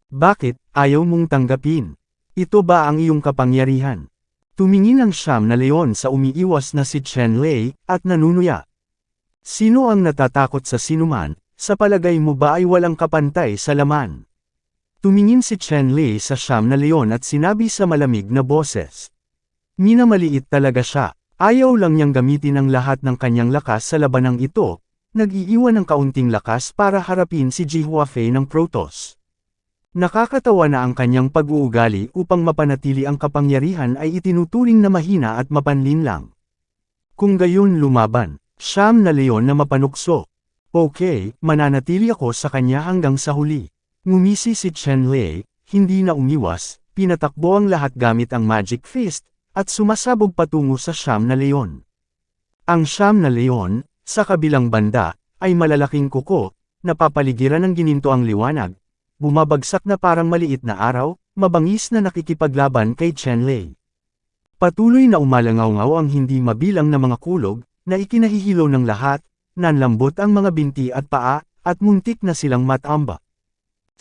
Bakit, ayaw mong tanggapin? Ito ba ang iyong kapangyarihan? Tumingin ang Siyam na Leon sa umiiwas na si Chen Lei, at nanunuya. Sino ang natatakot sa sinuman, sa palagay mo ba ay walang kapantay sa laman? Tumingin si Chen Lei sa Siyam na Leon at sinabi sa malamig na boses. Minamaliit talaga siya, ayaw lang niyang gamitin ang lahat ng kanyang lakas sa labanang ito, nag-iiwan ng kaunting lakas para harapin si Ji Huafei ng Protoss. Nakakatawa na ang kanyang pag-uugali upang mapanatili ang kapangyarihan ay itinuturing na mahina at mapanlinlang. Kung gayon lumaban, Siyam na Leon na mapanukso. Okay, mananatili ako sa kanya hanggang sa huli. Ngumisi si Chen Lei, hindi na umiwas, pinatakbo ang lahat gamit ang Magic Fist, at sumasabog patungo sa Siyam na Leon. Ang Siyam na Leon, sa kabilang banda, ay malalaking kuko, napapaligiran ng ginintoang liwanag, bumabagsak na parang maliit na araw, mabangis na nakikipaglaban kay Chenlei. Patuloy na umalangaw-ngaw ang hindi mabilang na mga kulog, na ikinahihilo ng lahat, nanlambot ang mga binti at paa, at muntik na silang matamba.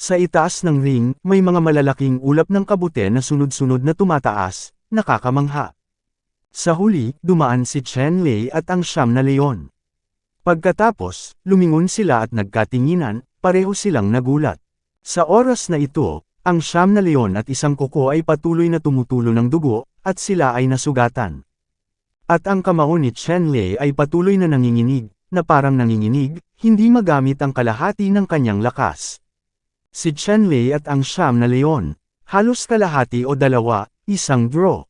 Sa itaas ng ring, may mga malalaking ulap ng kabute na sunod-sunod na tumataas, nakakamangha. Sa huli, dumaan si Chenlei at ang Siyam na Leon. Pagkatapos, lumingon sila at nagkatinginan, pareho silang nagulat. Sa oras na ito, ang Siyam na Leon at isang kuko ay patuloy na tumutulo ng dugo, at sila ay nasugatan. At ang kamao ni Chenlei ay patuloy na nanginginig, na parang nanginginig, hindi magamit ang kalahati ng kanyang lakas. Si Chenlei at ang Siyam na Leon, halos kalahati o dalawa, isang draw.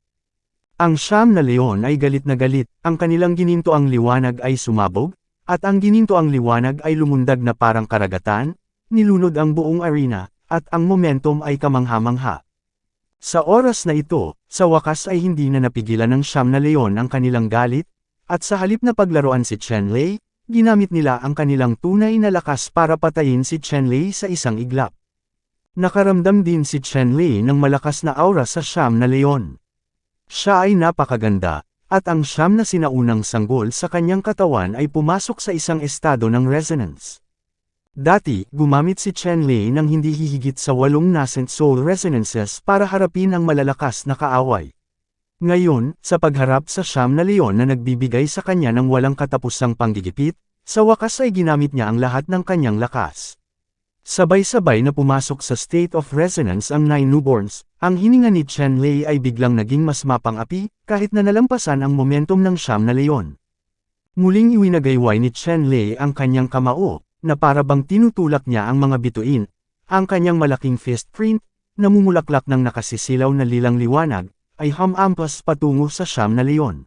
Ang Siyam na Leon ay galit na galit, ang kanilang ginintoang liwanag ay sumabog, at ang ginintoang liwanag ay lumundag na parang karagatan, nilunod ang buong arena, at ang momentum ay kamangha-mangha. Sa oras na ito, sa wakas ay hindi na napigilan ng Siyam na Leon ang kanilang galit, at sa halip na paglaruan si Chenlei, ginamit nila ang kanilang tunay na lakas para patayin si Chenlei sa isang iglap. Nakaramdam din si Chenlei ng malakas na aura sa Siyam na Leon. Siya ay napakaganda, at ang Siyam na sinaunang sanggol sa kanyang katawan ay pumasok sa isang estado ng resonance. Dati, gumamit si Chenlei ng hindi hihigit sa 8 nascent soul resonances para harapin ang malalakas na kaaway. Ngayon, sa pagharap sa Siyam na Leon na nagbibigay sa kanya ng walang katapusang panggigipit, sa wakas ay ginamit niya ang lahat ng kanyang lakas. Sabay-sabay na pumasok sa state of resonance ang 9 newborns, ang hininga ni Chenlei ay biglang naging mas mapang-api, kahit na nalampasan ang momentum ng Siyam na Leon. Muling iwinagayway ni Chenlei ang kanyang kamao, na para bang tinutulak niya ang mga bituin, ang kanyang malaking fist print, namumulaklak ng nakasisilaw na lilang liwanag, ay hamampas patungo sa Siyam na Leon.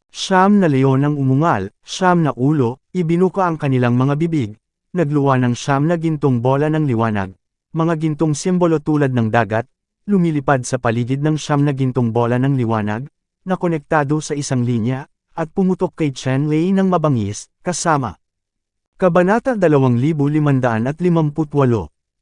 Siyam na Leon ang umungal, Siyam na ulo, ibinuka ang kanilang mga bibig, nagluwa ng Siyam na gintong bola ng liwanag, mga gintong simbolo tulad ng dagat, lumilipad sa paligid ng Siyam na gintong bola ng liwanag, na konektado sa isang linya, at pumutok kay Chenlei ng mabangis, kasama. Kabanata 2558.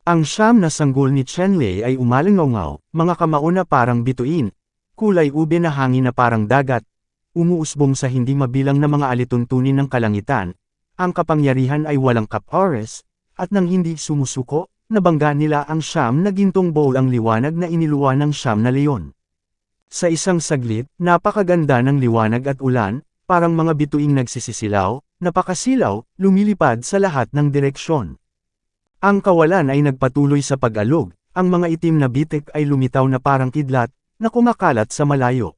Ang Siyam na sanggol ni Chenlei ay umalingaw-ngaw, mga kamao na parang bituin, kulay ube na hangin na parang dagat, umuusbong sa hindi mabilang na mga alituntunin ng kalangitan, ang kapangyarihan ay walang kapores, at nang hindi sumusuko, nabangga nila ang Siyam na gintong bowl ang liwanag na iniluwa ng Siyam na Leon. Sa isang saglit, napakaganda ng liwanag at ulan, parang mga bituing nagsisisilaw, napakasilaw, lumilipad sa lahat ng direksyon. Ang kawalan ay nagpatuloy sa pag-alog, ang mga itim na bitik ay lumitaw na parang kidlat, na kumakalat sa malayo.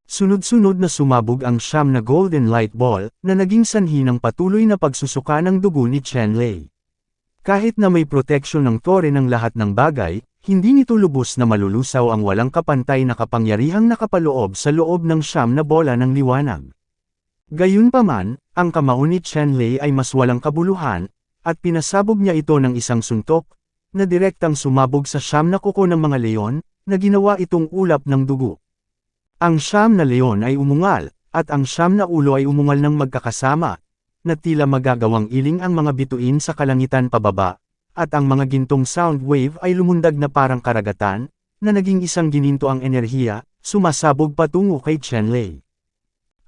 Sunod-sunod na sumabog ang Siyam na golden light ball, na naging sanhi ng patuloy na pagsusuka ng dugo ni Chenlei. Kahit na may proteksyon ng tore ng lahat ng bagay, hindi nito lubos na malulusaw ang walang kapantay na kapangyarihang nakapaloob sa loob ng Siyam na bola ng liwanag. Gayunpaman, ang kamao ni Chenlei ay mas walang kabuluhan, at pinasabog niya ito ng isang suntok, na direktang sumabog sa Siyam na kuko ng mga leon, na ginawa itong ulap ng dugo. Ang Siyam na Leon ay umungal, at ang Siyam na ulo ay umungal ng magkakasama, na tila magagawang iling ang mga bituin sa kalangitan pababa, at ang mga gintong sound wave ay lumundag na parang karagatan, na naging isang gininto ang enerhiya, sumasabog patungo kay Chenlei.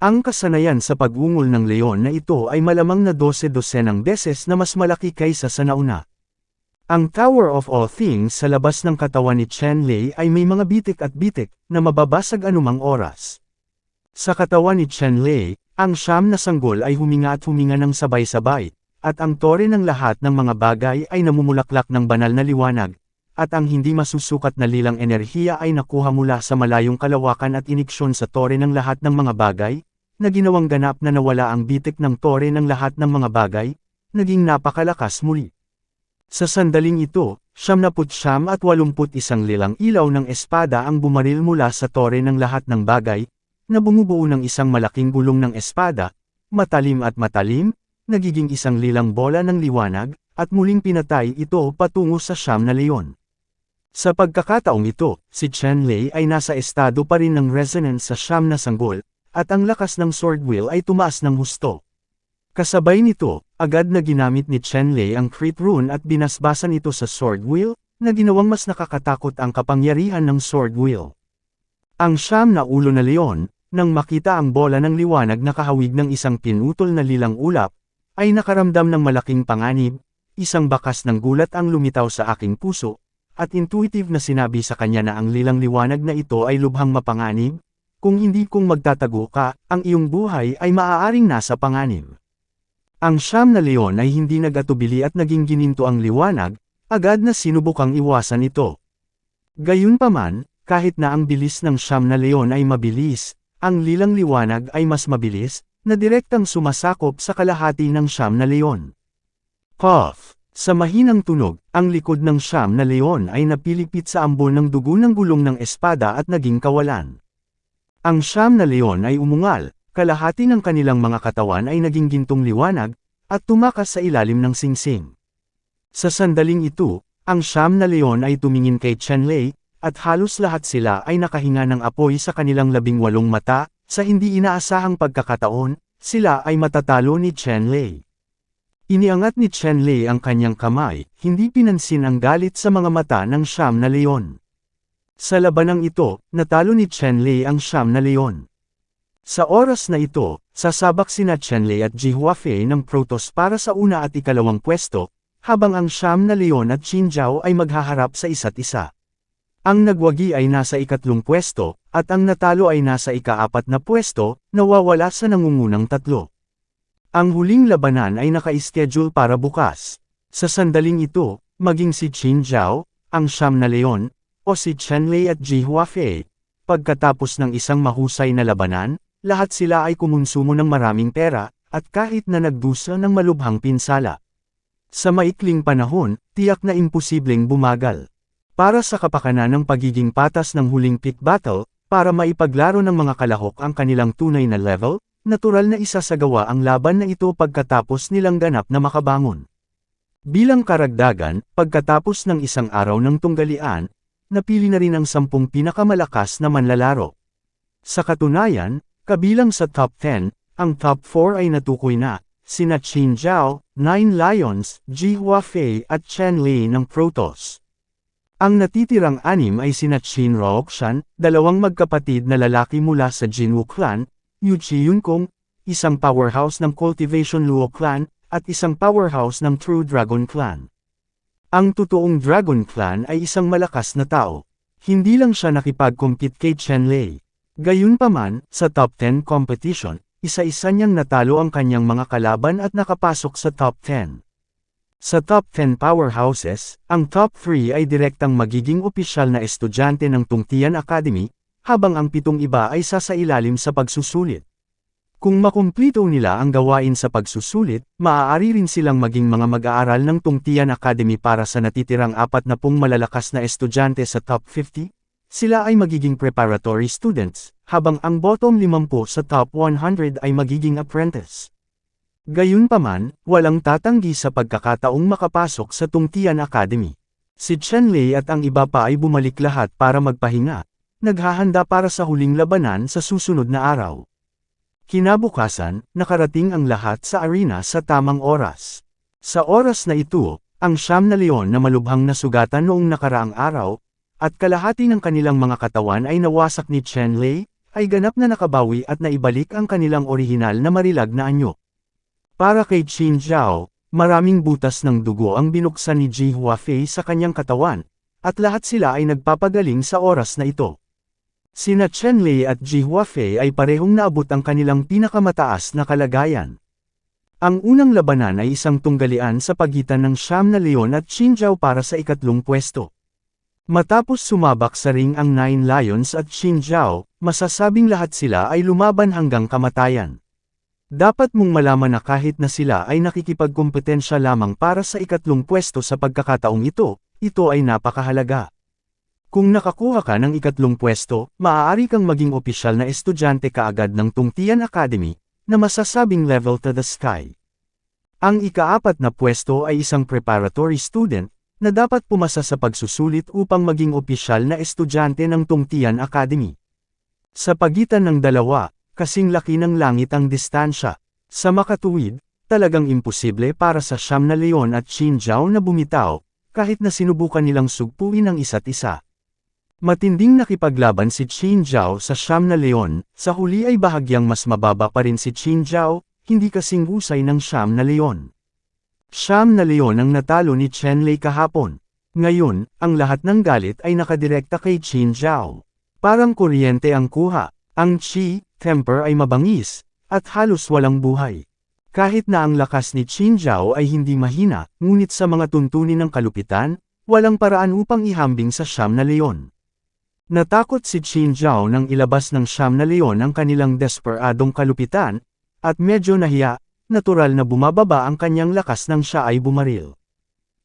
Ang kasanayan sa pag-ungol ng leon na ito ay malamang na 12-dosenang beses na mas malaki kaysa sa nauna. Ang Tower of All Things sa labas ng katawan ni Chenlei ay may mga bitik at bitik, na mababasag anumang oras. Sa katawan ni Chenlei, ang Siyam na sanggol ay huminga at huminga ng sabay-sabay, at ang tore ng lahat ng mga bagay ay namumulaklak ng banal na liwanag, at ang hindi masusukat na lilang enerhiya ay nakuha mula sa malayong kalawakan at iniksyon sa tore ng lahat ng mga bagay, na ginawang ganap na nawala ang bitik ng tore ng lahat ng mga bagay, naging napakalakas muli. Sa sandaling ito, 79 at 81 lilang ilaw ng espada ang bumaril mula sa tore ng lahat ng bagay, na bumubuo ng isang malaking gulong ng espada, matalim at matalim, nagiging isang lilang bola ng liwanag, at muling pinatay ito patungo sa Siyam na Leon. Sa pagkakataong ito, si Chen Lei ay nasa estado pa rin ng resonance sa siyam na sanggol, at ang lakas ng sword wheel ay tumaas ng husto. Kasabay nito, agad na ginamit ni Chen Lei ang crit rune at binasbasan ito sa sword wheel, na ginawang mas nakakatakot ang kapangyarihan ng sword wheel. Ang siyam na ulo na leon, nang makita ang bola ng liwanag na kahawig ng isang pinutol na lilang ulap, ay nakaramdam ng malaking panganib, isang bakas ng gulat ang lumitaw sa aking puso, at intuitive na sinabi sa kanya na ang lilang liwanag na ito ay lubhang mapanganib, kung hindi kung magtatago ka, ang iyong buhay ay maaaring nasa panganib. Ang siyam na leon ay hindi nagatubili at naging gininto ang liwanag, agad na sinubukang iwasan ito. Gayunpaman, kahit na ang bilis ng siyam na leon ay mabilis, ang lilang liwanag ay mas mabilis, na direktang sumasakop sa kalahati ng siyam na leon. Puff! Sa mahinang tunog, ang likod ng siyam na leon ay napilipit sa ambon ng dugo ng gulong ng espada at naging kawalan. Ang siyam na leon ay umungal, kalahati ng kanilang mga katawan ay naging gintong liwanag, at tumakas sa ilalim ng singsing. Sa sandaling ito, ang siyam na leon ay tumingin kay Chen Lei, at halos lahat sila ay nakahinga ng apoy sa kanilang 18 mata, sa hindi inaasahang pagkakataon, sila ay matatalo ni Chen Lei. Iniangat ni Chen Lei ang kanyang kamay, hindi pinansin ang galit sa mga mata ng siyam na leon. Sa labanang ito, natalo ni Chen Lei ang siyam na leon. Sa oras na ito, sasabak sina Chen Lei at Ji Huafei ng Protoss para sa una at ikalawang pwesto, habang ang siyam na leon at Qin Zhao ay maghaharap sa isa't isa. Ang nagwagi ay nasa ikatlong pwesto, at ang natalo ay nasa ikaapat na pwesto, nawawala sa nangungunang tatlo. Ang huling labanan ay naka-schedule para bukas. Sa sandaling ito, maging si Qin Zhao, ang siyam na leon, o si Chen Lei at Ji Huafei, pagkatapos ng isang mahusay na labanan, lahat sila ay kumonsumo ng maraming pera, at kahit na nagdusa ng malubhang pinsala. Sa maikling panahon, tiyak na imposibleng bumagal. Para sa kapakanan ng pagiging patas ng huling pick battle, para maipaglaro ng mga kalahok ang kanilang tunay na level, natural na isasagawa ang laban na ito pagkatapos nilang ganap na makabangon. Bilang karagdagan, pagkatapos ng isang araw ng tunggalian, napili na rin ang 10 pinakamalakas na manlalaro. Sa katunayan, kabilang sa top 10, ang top 4 ay natukoy na, sina Qin Zhao, 9 Lions, Ji Huafei at Chen Lei ng Protoss. Ang natitirang 6 ay sina Qin Roakshan, 2 magkapatid na lalaki mula sa Jinwu Clan, Yu Chi Yunkong, isang powerhouse ng Cultivation Luo Clan, at isang powerhouse ng True Dragon Clan. Ang totoong Dragon Clan ay isang malakas na tao. Hindi lang siya nakipag-compete kay Chen Lei. Gayunpaman, sa top 10 competition, isa-isa niyang natalo ang kanyang mga kalaban at nakapasok sa top 10. Sa top 10 powerhouses, ang top 3 ay direktang magiging opisyal na estudyante ng Tungtian Academy, habang ang 7 iba ay sasailalim sa pagsusulit. Kung makumplito nila ang gawain sa pagsusulit, maaari rin silang maging mga mag-aaral ng Tungtian Academy para sa natitirang 40 malalakas na estudyante sa top 50. Sila ay magiging preparatory students, habang ang bottom 50 sa top 100 ay magiging apprentice. Gayunpaman, walang tatanggi sa pagkakataong makapasok sa Tungtian Academy. Si Chen Lei at ang iba pa ay bumalik lahat para magpahinga. Naghahanda para sa huling labanan sa susunod na araw. Kinabukasan, nakarating ang lahat sa arena sa tamang oras. Sa oras na ito, ang siyam na leon na malubhang nasugatan noong nakaraang araw, at kalahati ng kanilang mga katawan ay nawasak ni Chen Lei, ay ganap na nakabawi at naibalik ang kanilang orihinal na marilag na anyo. Para kay Qin Zhao, maraming butas ng dugo ang binuksan ni Ji Huafei sa kanyang katawan, at lahat sila ay nagpapagaling sa oras na ito. Sina Chen Lei at Ji Huafei ay parehong naabot ang kanilang pinakamataas na kalagayan. Ang unang labanan ay isang tunggalian sa pagitan ng siyam na leon at Qin Zhao para sa ikatlong pwesto. Matapos sumabak sa ring ang 9 Lions at Qin Zhao, masasabing lahat sila ay lumaban hanggang kamatayan. Dapat mong malaman na kahit na sila ay nakikipagkompetensya lamang para sa ikatlong pwesto sa pagkakataong ito ay napakahalaga. Kung nakakuha ka ng ikatlong pwesto, maaari kang maging opisyal na estudyante kaagad ng Tungtian Academy, na masasabing level to the sky. Ang ikaapat na pwesto ay isang preparatory student, na dapat pumasa sa pagsusulit upang maging opisyal na estudyante ng Tungtian Academy. Sa pagitan ng dalawa, kasing laki ng langit ang distansya. Sa makatuwid, talagang imposible para sa Siyam na Leon at Qin Zhao na bumitaw, kahit na sinubukan nilang sugpuin ang isa't isa. Matinding nakipaglaban si Qin Zhao sa Siyam na Leon, sa huli ay bahagyang mas mababa pa rin si Qin Zhao, hindi kasing husay ng Siyam na Leon. Siyam na Leon ang natalo ni Chen Lei kahapon. Ngayon, ang lahat ng galit ay nakadirekta kay Qin Zhao. Parang kuryente ang kuha, ang Qi, temper ay mabangis, at halos walang buhay. Kahit na ang lakas ni Qin Zhao ay hindi mahina, ngunit sa mga tuntunin ng kalupitan, walang paraan upang ihambing sa Siyam na Leon. Natakot si Qin Zhao nang ilabas ng Siyam na Leon ang kanilang desperadong kalupitan, at medyo nahiya, natural na bumababa ang kanyang lakas nang siya ay bumaril.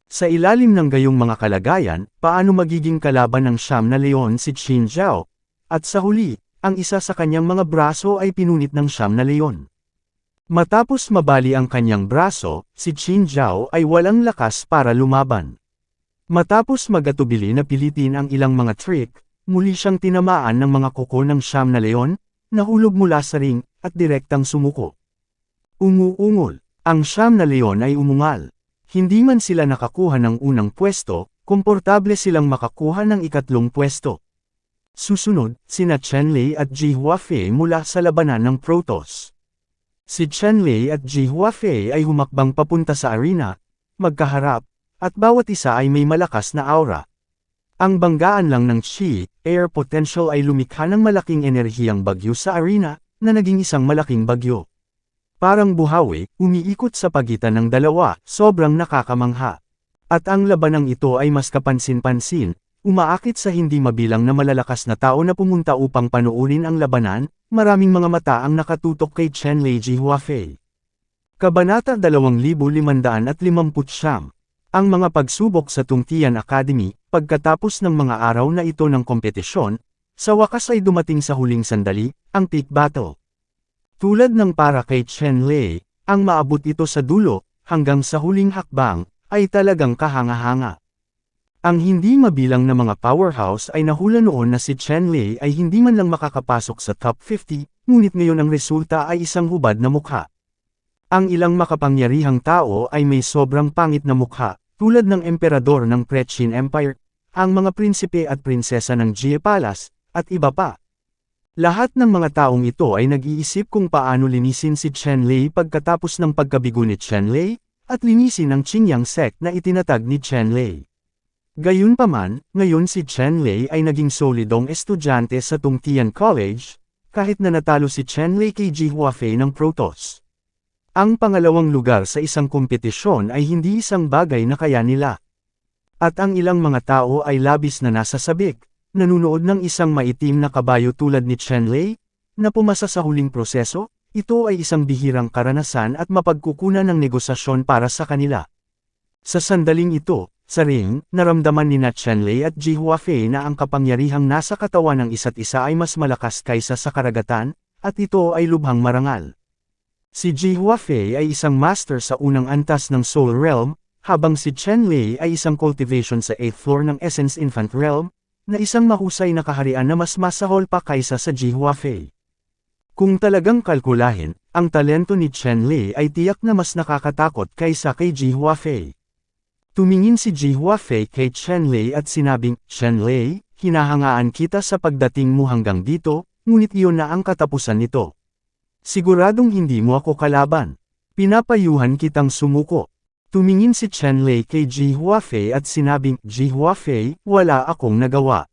Sa ilalim ng gayong mga kalagayan, paano magiging kalaban ng Siyam na Leon si Qin Zhao? At sa huli, ang isa sa kanyang mga braso ay pinunit ng Siyam na Leon. Matapos mabali ang kanyang braso, si Qin Zhao ay walang lakas para lumaban. Matapos magatubili na pilitin ang ilang mga trick, muli siyang tinamaan ng mga kuko ng Siyam na Leon, nahulog mula sa ring, at direktang sumuko. Umuungol. Ang Siyam na Leon ay umungal. Hindi man sila nakakuha ng unang pwesto, komportable silang makakuha ng ikatlong pwesto. Susunod, sina Chen Lei at Ji Huafei mula sa labanan ng Protoss. Si Chen Lei at Ji Huafei ay humakbang papunta sa arena, magkaharap, at bawat isa ay may malakas na aura. Ang banggaan lang ng Qi, air potential ay lumikha ng malaking enerhiyang bagyo sa arena, na naging isang malaking bagyo. Parang buhawi, umiikot sa pagitan ng dalawa, sobrang nakakamangha. At ang labanang ito ay mas kapansin-pansin, umaakit sa hindi mabilang na malalakas na tao na pumunta upang panoorin ang labanan, maraming mga mata ang nakatutok kay Chen Lei Ji Huafei. Kabanata 2559. Ang mga pagsubok sa Tungtian Academy, pagkatapos ng mga araw na ito ng kompetisyon, sa wakas ay dumating sa huling sandali, ang peak battle. Tulad ng para kay Chen Lei, ang maabot ito sa dulo, hanggang sa huling hakbang, ay talagang kahanga-hanga. Ang hindi mabilang na mga powerhouse ay nahula noon na si Chen Lei ay hindi man lang makakapasok sa top 50, ngunit ngayon ang resulta ay isang hubad na mukha. Ang ilang makapangyarihang tao ay may sobrang pangit na mukha, tulad ng emperador ng Prechin Empire, ang mga prinsipe at prinsesa ng Jie Palace, at iba pa. Lahat ng mga taong ito ay nag-iisip kung paano linisin si Chen Lei pagkatapos ng pagkabigo ni Chen Lei, at linisin ang Qingyang sect na itinatag ni Chen Lei. Gayunpaman, ngayon si Chen Lei ay naging solidong estudyante sa Tungtian College, kahit na natalo si Chen Lei kay Ji Huafei ng Protoss. Ang pangalawang lugar sa isang kompetisyon ay hindi isang bagay na kaya nila. At ang ilang mga tao ay labis na nasasabik, nanunood ng isang maitim na kabayo tulad ni Chen Lei, na pumasa sa huling proseso, ito ay isang bihirang karanasan at mapagkukunan ng negosasyon para sa kanila. Sa sandaling ito, sa ring, naramdaman ni Chen Lei at Ji Huafei na ang kapangyarihang nasa katawan ng isa't isa ay mas malakas kaysa sa karagatan, at ito ay lubhang marangal. Si Ji Huafei ay isang master sa unang antas ng Soul Realm, habang si Chen Lei ay isang cultivation sa 8th floor ng Essence Infant Realm, na isang mahusay na kaharian na mas masahol pa kaysa sa Ji Huafei. Kung talagang kalkulahin, ang talento ni Chen Lei ay tiyak na mas nakakatakot kaysa kay Ji Huafei. Tumingin si Ji Huafei kay Chen Lei at sinabing, "Chen Lei, hinahangaan kita sa pagdating mo hanggang dito, ngunit iyon na ang katapusan nito. Siguradong hindi mo ako kalaban. Pinapayuhan kitang sumuko." Tumingin si Chen Lei kay Ji Huafei at sinabing, "Ji Huafei, wala akong nagawa.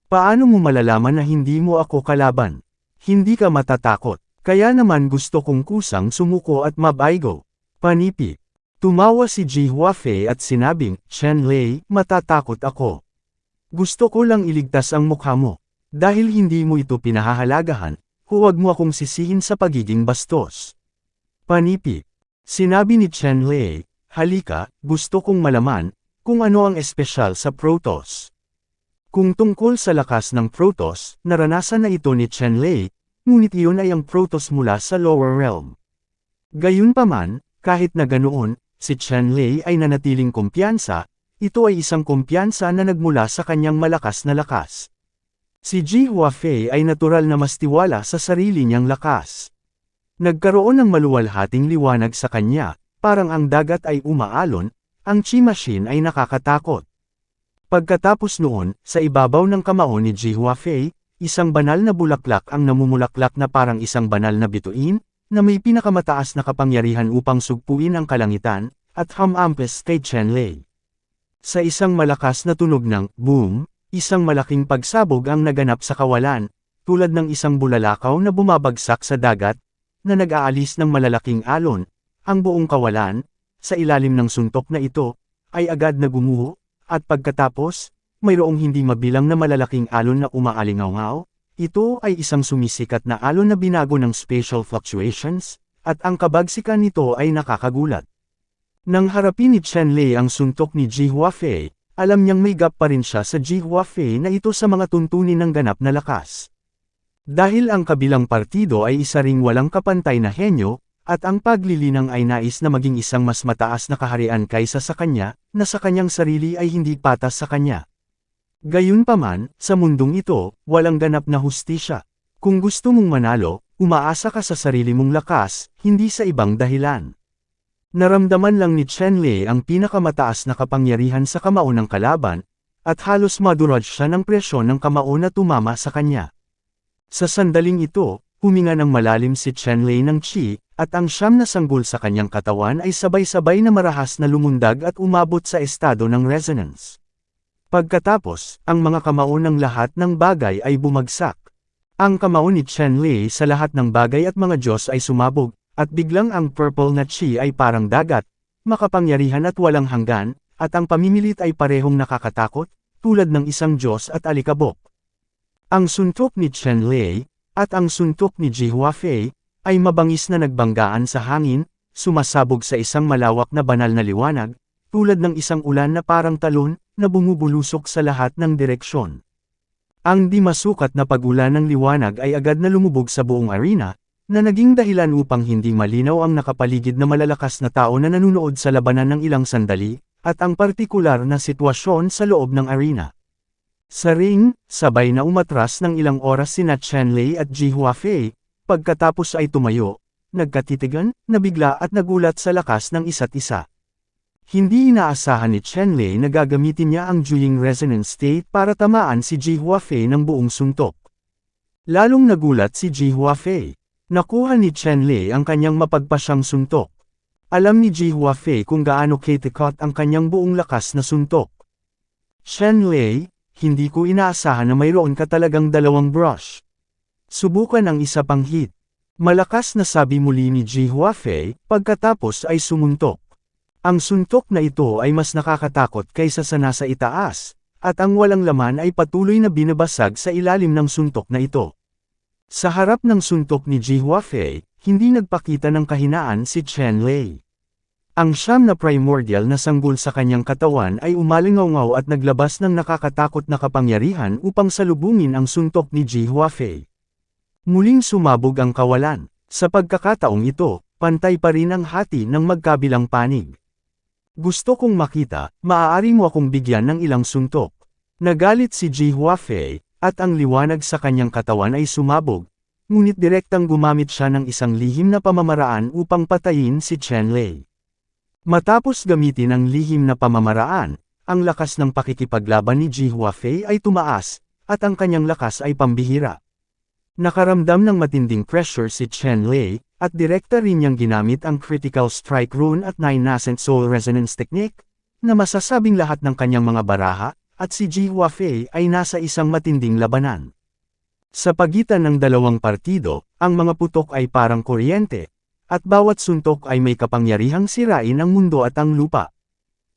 Paano mo malalaman na hindi mo ako kalaban? Hindi ka matatakot. Kaya naman gusto kong kusang sumuko at mabaygo." Panipi. Tumawa si Ji Huafei at sinabing, "Chen Lei, matatakot ako. Gusto ko lang iligtas ang mukha mo. Dahil hindi mo ito pinahahalagahan, huwag mo akong sisihin sa pagiging bastos." Panipi. Sinabi ni Chen Lei, "Halika, gusto kong malaman, kung ano ang espesyal sa Protoss." Kung tungkol sa lakas ng Protoss, naranasan na ito ni Chen Lei, ngunit iyon ay ang Protoss mula sa lower realm. Gayunpaman, kahit na ganoon, si Chen Lei ay nanatiling kumpiyansa, ito ay isang kumpiyansa na nagmula sa kanyang malakas na lakas. Si Ji Huafei ay natural na mas tiwala sa sarili niyang lakas. Nagkaroon ng maluwalhating liwanag sa kanya, parang ang dagat ay umaalon, ang Chi Machine ay nakakatakot. Pagkatapos noon, sa ibabaw ng kamao ni Ji Huafei, isang banal na bulaklak ang namumulaklak na parang isang banal na bituin, na may pinakamataas na kapangyarihan upang sugpuin ang kalangitan, at humampes kay Chen Lei. Sa isang malakas na tunog ng boom, isang malaking pagsabog ang naganap sa kawalan, tulad ng isang bulalakaw na bumabagsak sa dagat, na nag-aalis ng malalaking alon. Ang buong kawalan, sa ilalim ng suntok na ito, ay agad na gumuho, at pagkatapos, mayroong hindi mabilang na malalaking alon na umaalingaw-ngaw. Ito ay isang sumisikat na alon na binago ng spatial fluctuations, at ang kabagsikan nito ay nakakagulat. Nang harapin ni Chen Lei ang suntok ni Ji Huafei, alam niyang may gap pa rin siya sa Ji Huafei na ito sa mga tuntunin ng ganap na lakas. Dahil ang kabilang partido ay isa ring walang kapantay na henyo, at ang paglilinang ay nais na maging isang mas mataas na kaharian kaysa sa kanya, na sa kanyang sarili ay hindi patas sa kanya. Gayunpaman, sa mundong ito, walang ganap na hustisya. Kung gusto mong manalo, umaasa ka sa sarili mong lakas, hindi sa ibang dahilan. Naramdaman lang ni Chen Lei ang pinakamataas na kapangyarihan sa kamao ng kalaban, at halos maduraj siya ng presyon ng kamao na tumama sa kanya. Sa sandaling ito, huminga ng malalim si Chen Lei ng chi, at ang siyam na sanggol sa kanyang katawan ay sabay-sabay na marahas na lumundag at umabot sa estado ng resonance. Pagkatapos, ang mga kamao ng lahat ng bagay ay bumagsak. Ang kamao ni Chen Lei sa lahat ng bagay at mga Diyos ay sumabog, at biglang ang purple na chi ay parang dagat, makapangyarihan at walang hanggan, at ang pamimilit ay parehong nakakatakot, tulad ng isang Diyos at alikabok. Ang suntok ni Chen Lei, at ang suntok ni Ji Huafei, ay mabangis na nagbanggaan sa hangin, sumasabog sa isang malawak na banal na liwanag, tulad ng isang ulan na parang talon, na bumubulusok sa lahat ng direksyon. Ang di masukat na pag-ulan ng liwanag ay agad na lumubog sa buong arena, na naging dahilan upang hindi malinaw ang nakapaligid na malalakas na tao na nanunood sa labanan ng ilang sandali, at ang partikular na sitwasyon sa loob ng arena. Sa ring, sabay na umatras ng ilang oras sina Chen Lei at Ji Huafei, pagkatapos ay tumayo, nagkatitigan, nabigla at nagulat sa lakas ng isa't isa. Hindi inaasahan ni Chen Lei na gagamitin niya ang Juying Resonance State para tamaan si Ji Huafei ng buong suntok. Lalong nagulat si Ji Huafei. Nakuha ni Chen Lei ang kanyang mapagpasyang suntok. Alam ni Ji Huafei kung gaano katikot ang kanyang buong lakas na suntok. Chen Lei, hindi ko inaasahan na mayroon ka talagang dalawang brush. Subukan ang isa pang hit. Malakas na sabi muli ni Ji Huafei, pagkatapos ay sumuntok. Ang suntok na ito ay mas nakakatakot kaysa sa nasa itaas, at ang walang laman ay patuloy na binabasag sa ilalim ng suntok na ito. Sa harap ng suntok ni Ji Huafei, hindi nagpakita ng kahinaan si Chen Lei. Ang siyam na primordial na sanggol sa kanyang katawan ay umalingaw-ngaw at naglabas ng nakakatakot na kapangyarihan upang salubungin ang suntok ni Ji Huafei. Muling sumabog ang kawalan. Sa pagkakataong ito, pantay pa rin ang hati ng magkabilang panig. Gusto kong makita, maaari mo akong bigyan ng ilang suntok. Nagalit si Ji Huafei, at ang liwanag sa kanyang katawan ay sumabog, ngunit direktang gumamit siya ng isang lihim na pamamaraan upang patayin si Chen Lei. Matapos gamitin ang lihim na pamamaraan, ang lakas ng pakikipaglaban ni Ji Huafei ay tumaas, at ang kanyang lakas ay pambihira. Nakaramdam ng matinding pressure si Chen Lei, at direkta rin niyang ginamit ang Critical Strike Rune at Nine Nascent Soul Resonance Technique, na masasabing lahat ng kanyang mga baraha, at si Ji Huafei ay nasa isang matinding labanan. Sa pagitan ng dalawang partido, ang mga putok ay parang kuryente, at bawat suntok ay may kapangyarihang sirain ang mundo at ang lupa.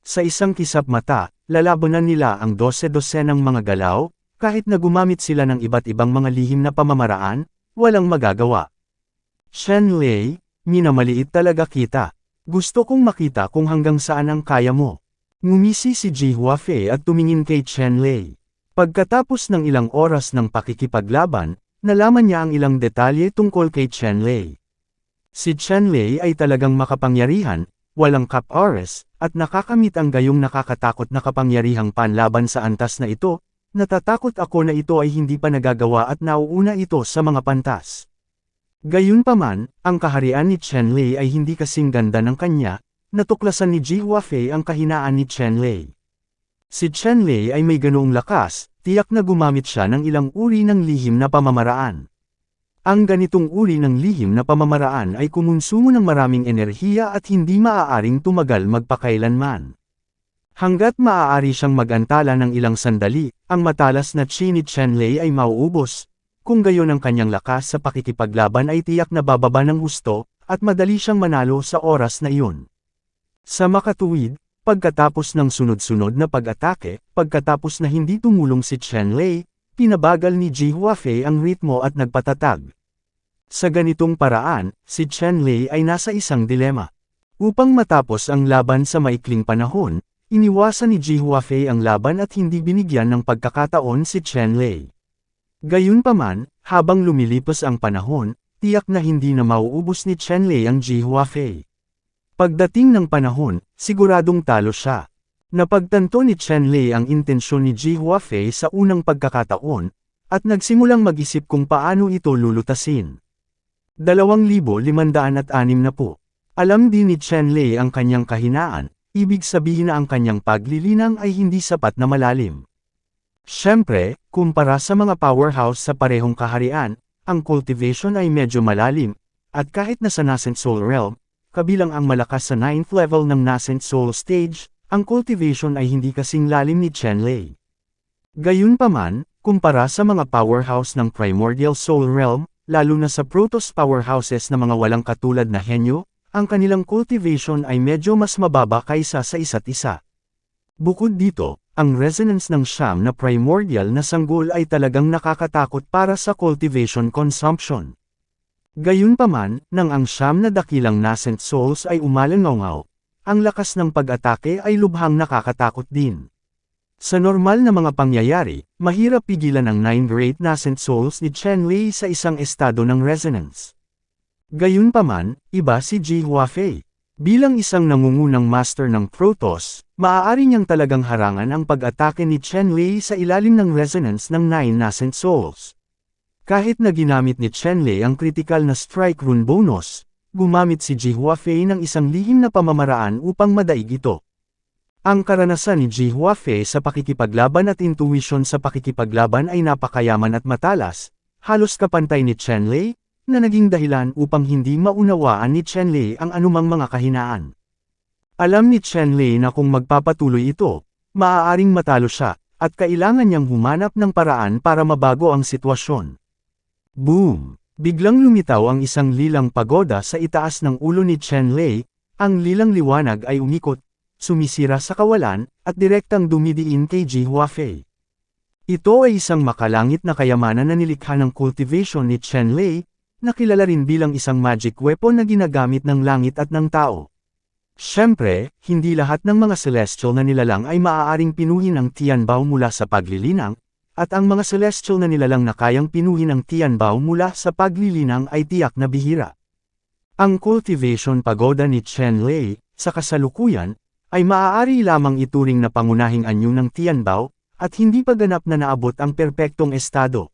Sa isang kisap mata, lalabanan nila ang 12-12 ng mga galaw, kahit na gumamit sila ng iba't ibang mga lihim na pamamaraan, walang magagawa. Chen Lei, minamaliit talaga kita. Gusto kong makita kung hanggang saan ang kaya mo. Ngumisi si Ji Huafei at tumingin kay Chen Lei. Pagkatapos ng ilang oras ng pakikipaglaban, nalaman niya ang ilang detalye tungkol kay Chen Lei. Si Chen Lei ay talagang makapangyarihan, walang kapores, at nakakamit ang gayong nakakatakot na kapangyarihang panlaban sa antas na ito. Natatakot ako na ito ay hindi pa nagagawa at nauuna ito sa mga pantas. Gayunpaman, ang kaharian ni Chen Lei ay hindi kasing ganda ng kanya. Natuklasan ni Ji Huafei ang kahinaan ni Chen Lei. Si Chen Lei ay may ganoong lakas, tiyak na gumamit siya ng ilang uri ng lihim na pamamaraan. Ang ganitong uri ng lihim na pamamaraan ay kumonsumo ng maraming enerhiya at hindi maaaring tumagal magpakailanman. Hanggat maaari siyang mag-antala ng ilang sandali, ang matalas na chi ni Chen Lei ay mauubos. Kung gayon ang kanyang lakas sa pakikipaglaban ay tiyak na bababa ng husto, at madali siyang manalo sa oras na iyon. Sa makatuwid, pagkatapos ng sunod-sunod na pag-atake, pagkatapos na hindi tumulong si Chen Lei, pinabagal ni Ji Huafei ang ritmo at nagpatatag. Sa ganitong paraan, si Chen Lei ay nasa isang dilema. Upang matapos ang laban sa maikling panahon, iniwasan ni Ji Huafei ang laban at hindi binigyan ng pagkakataon si Chen Lei. Gayunpaman, habang lumilipas ang panahon, tiyak na hindi na mauubos ni Chen Lei ang Ji Huafei. Pagdating ng panahon, siguradong talo siya. Napagtanto ni Chen Lei ang intensyon ni Ji Huafei sa unang pagkakataon, at nagsimulang mag-isip kung paano ito lulutasin. 2,560. Alam din ni Chen Lei ang kanyang kahinaan, ibig sabihin na ang kanyang paglilinang ay hindi sapat na malalim. Siyempre, kumpara sa mga powerhouse sa parehong kaharian, ang cultivation ay medyo malalim, at kahit nasa Nascent Soul Realm, kabilang ang malakas sa 9th level ng Nascent Soul Stage, ang cultivation ay hindi kasing lalim ni Chen Lei. Gayunpaman, kumpara sa mga powerhouse ng Primordial Soul Realm, lalo na sa Protoss powerhouses na mga walang katulad na henyo, ang kanilang cultivation ay medyo mas mababa kaysa sa isa't isa. Bukod dito, ang resonance ng siyam na primordial na sanggol ay talagang nakakatakot para sa cultivation consumption. Gayunpaman, nang ang siyam na dakilang nascent souls ay umalangaw, ang lakas ng pag-atake ay lubhang nakakatakot din. Sa normal na mga pangyayari, mahirap pigilan ang 9 great nascent souls ni Chen Lei sa isang estado ng resonance. Gayunpaman, iba si Ji Huafei. Bilang isang nangungunang master ng Protoss, maaari niyang talagang harangan ang pag-atake ni Chen Lei sa ilalim ng resonance ng 9 nascent souls. Kahit na ginamit ni Chen Lei ang critical na strike rune bonus, gumamit si Ji Huafei ng isang lihim na pamamaraan upang madaig ito. Ang karanasan ni Ji Huafei sa pakikipaglaban at intuition sa pakikipaglaban ay napakayaman at matalas, halos kapantay ni Chen Lei, na naging dahilan upang hindi maunawaan ni Chen Lei ang anumang mga kahinaan. Alam ni Chen Lei na kung magpapatuloy ito, maaaring matalo siya, at kailangan niyang humanap ng paraan para mabago ang sitwasyon. Boom! Biglang lumitaw ang isang lilang pagoda sa itaas ng ulo ni Chen Lei, ang lilang liwanag ay umikot, sumisira sa kawalan, at direktang dumidiin kay Ji Huafei. Ito ay isang makalangit na kayamanan na nilikha ng cultivation ni Chen Lei, na kilala rin bilang isang magic weapon na ginagamit ng langit at ng tao. Siyempre, hindi lahat ng mga celestial na nilalang ay maaaring pinuhin ang Tianbao mula sa paglilinang, at ang mga celestial na nilalang na kayang pinuhin ang Tianbao mula sa paglilinang ay tiyak na bihira. Ang cultivation pagoda ni Chen Lei, sa kasalukuyan, ay maaari lamang ituring na pangunahing anyo ng Tianbao, at hindi pa ganap na naabot ang perpektong estado.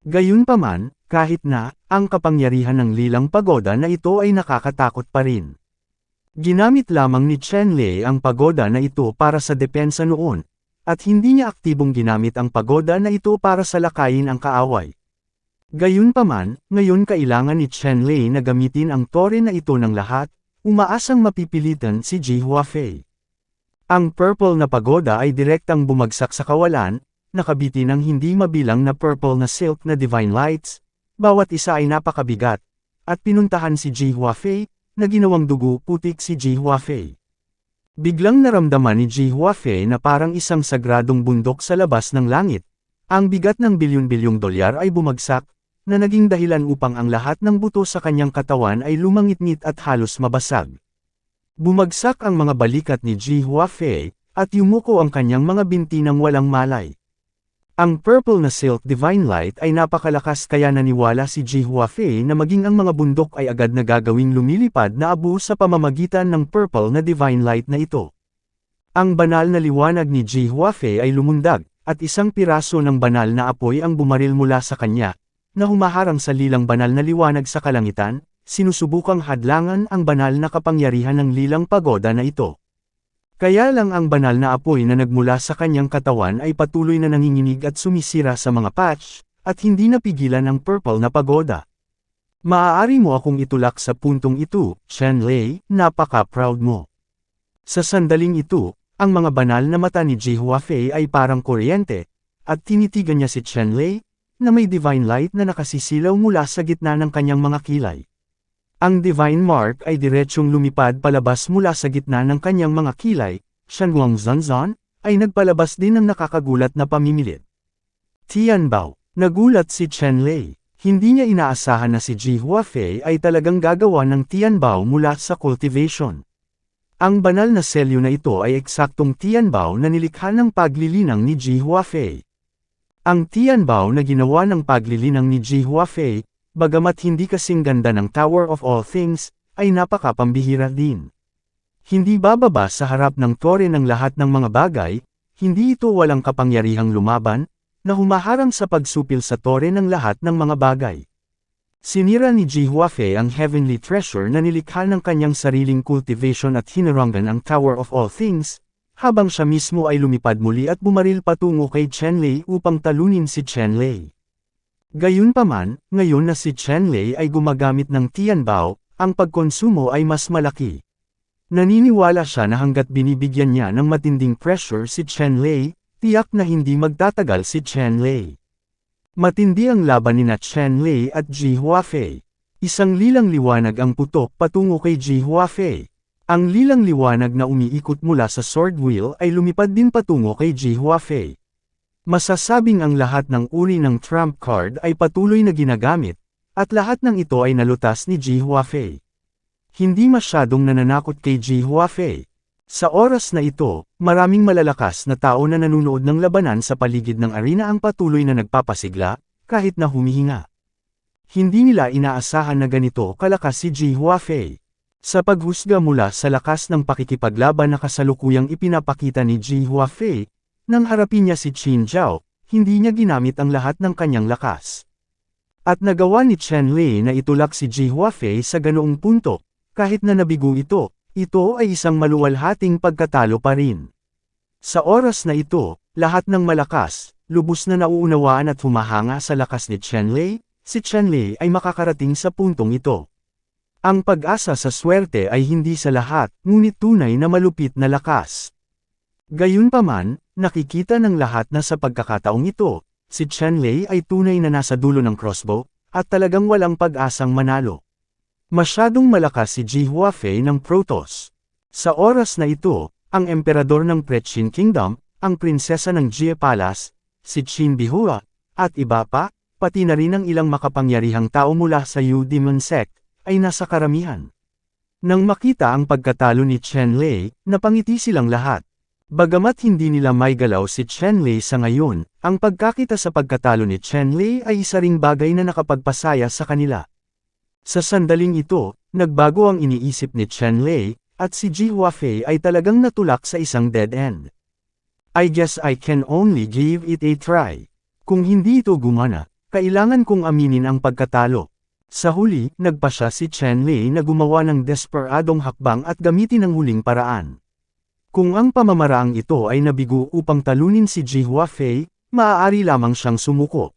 Gayunpaman, kahit na, ang kapangyarihan ng lilang pagoda na ito ay nakakatakot pa rin. Ginamit lamang ni Chen Lei ang pagoda na ito para sa depensa noon, at hindi niya aktibong ginamit ang pagoda na ito para salakayin ang kaaway. Gayunpaman, ngayon kailangan ni Chen Lei na gamitin ang tore na ito ng lahat, umaasang mapipilitan si Ji Huafei. Ang purple na pagoda ay direktang bumagsak sa kawalan, nakabitin ng hindi mabilang na purple na silk na divine lights, bawat isa ay napakabigat, at pinuntahan si Ji Huafei, na ginawang dugo putik si Ji Huafei. Biglang naramdaman ni Ji Huafei na parang isang sagradong bundok sa labas ng langit. Ang bigat ng bilyon-bilyong dolyar ay bumagsak, na naging dahilan upang ang lahat ng buto sa kanyang katawan ay lumangit-ngit at halos mabasag. Bumagsak ang mga balikat ni Ji Huafei, at yumuko ang kanyang mga binti ng walang malay. Ang purple na Silk Divine Light ay napakalakas kaya naniwala si Ji Huafei na maging ang mga bundok ay agad na gagawing lumilipad na abo sa pamamagitan ng purple na Divine Light na ito. Ang banal na liwanag ni Ji Huafei ay lumundag, at isang piraso ng banal na apoy ang bumaril mula sa kanya, na humaharang sa lilang banal na liwanag sa kalangitan, sinusubukang hadlangan ang banal na kapangyarihan ng lilang pagoda na ito. Kaya lang ang banal na apoy na nagmula sa kanyang katawan ay patuloy na nanginginig at sumisira sa mga patch, at hindi napigilan ang purple na pagoda. Maaari mo akong itulak sa puntong ito, Chen Lei, napaka-proud mo. Sa sandaling ito, ang mga banal na mata ni Ji Huafei ay parang kuryente, at tinitigan niya si Chen Lei, na may divine light na nakasisilaw mula sa gitna ng kanyang mga kilay. Ang Divine Mark ay diretsyong lumipad palabas mula sa gitna ng kanyang mga kilay, Shanwang Zanzan, ay nagpalabas din ng nakakagulat na pamimilit. Tianbao, nagulat si Chen Lei. Hindi niya inaasahan na si Ji Huafei ay talagang gagawa ng Tianbao mula sa cultivation. Ang banal na selyo na ito ay eksaktong Tianbao na nilikha ng paglilinang ni Ji Huafei. Ang Tianbao na ginawa ng paglilinang ni Ji Huafei, bagamat hindi kasing ganda ng Tower of All Things, ay napakapambihira din. Hindi bababa sa harap ng tore ng lahat ng mga bagay, hindi ito walang kapangyarihang lumaban, na humaharang sa pagsupil sa tore ng lahat ng mga bagay. Sinira ni Ji Huafei ang heavenly treasure na nilikha ng kanyang sariling cultivation at hinarangan ang Tower of All Things, habang siya mismo ay lumipad muli at bumaril patungo kay Chen Lei upang talunin si Chen Lei. Gayunpaman, ngayon na si Chen Lei ay gumagamit ng Tianbao, ang pagkonsumo ay mas malaki. Naniniwala siya na hanggat binibigyan niya ng matinding pressure si Chen Lei, tiyak na hindi magtatagal si Chen Lei. Matindi ang laban nina Chen Lei at Ji Huafei. Isang lilang liwanag ang putok patungo kay Ji Huafei. Ang lilang liwanag na umiikot mula sa sword wheel ay lumipad din patungo kay Ji Huafei. Masasabing ang lahat ng uri ng trump card ay patuloy na ginagamit, at lahat ng ito ay nalutas ni Ji Huafei. Hindi masyadong nananakot kay Ji Huafei. Sa oras na ito, maraming malalakas na tao na nanunood ng labanan sa paligid ng arena ang patuloy na nagpapasigla, kahit na humihinga. Hindi nila inaasahan na ganito kalakas si Ji Huafei. Sa paghusga mula sa lakas ng pakikipaglaban na kasalukuyang ipinapakita ni Ji Huafei, nang harapin niya si Qin Zhao, hindi niya ginamit ang lahat ng kanyang lakas. At nagawa ni Chen Lei na itulak si Ji Huafei sa ganoong punto, kahit na nabigo ito ay isang maluwalhating pagkatalo pa rin. Sa oras na ito, lahat ng malakas, lubos na nauunawaan at humahanga sa lakas ni Chen Lei, si Chen Lei ay makakarating sa puntong ito. Ang pag-asa sa swerte ay hindi sa lahat, ngunit tunay na malupit na lakas. Gayunpaman, nakikita ng lahat na sa pagkakataong ito, si Chen Lei ay tunay na nasa dulo ng crossbow, at talagang walang pag-asang manalo. Masyadong malakas si Ji Huafei ng Protoss. Sa oras na ito, ang emperador ng Prechin Kingdom, ang prinsesa ng Jie Palace, si Qin Bihua, at iba pa, pati na rin ang ilang makapangyarihang tao mula sa Yu Demon Sect, ay nasa karamihan. Nang makita ang pagkatalo ni Chen Lei, napangiti silang lahat. Bagamat hindi nila may galaw si Chen Lei sa ngayon, ang pagkakita sa pagkatalo ni Chen Lei ay isa ring bagay na nakapagpasaya sa kanila. Sa sandaling ito, nagbago ang iniisip ni Chen Lei, at si Ji Huafei ay talagang natulak sa isang dead end. I guess I can only give it a try. Kung hindi ito gumana, kailangan kong aminin ang pagkatalo. Sa huli, nagpasya si Chen Lei na gumawa ng desperadong hakbang at gamitin ang huling paraan. Kung ang pamamaraang ito ay nabigo upang talunin si Ji Huafei, maaari lamang siyang sumuko.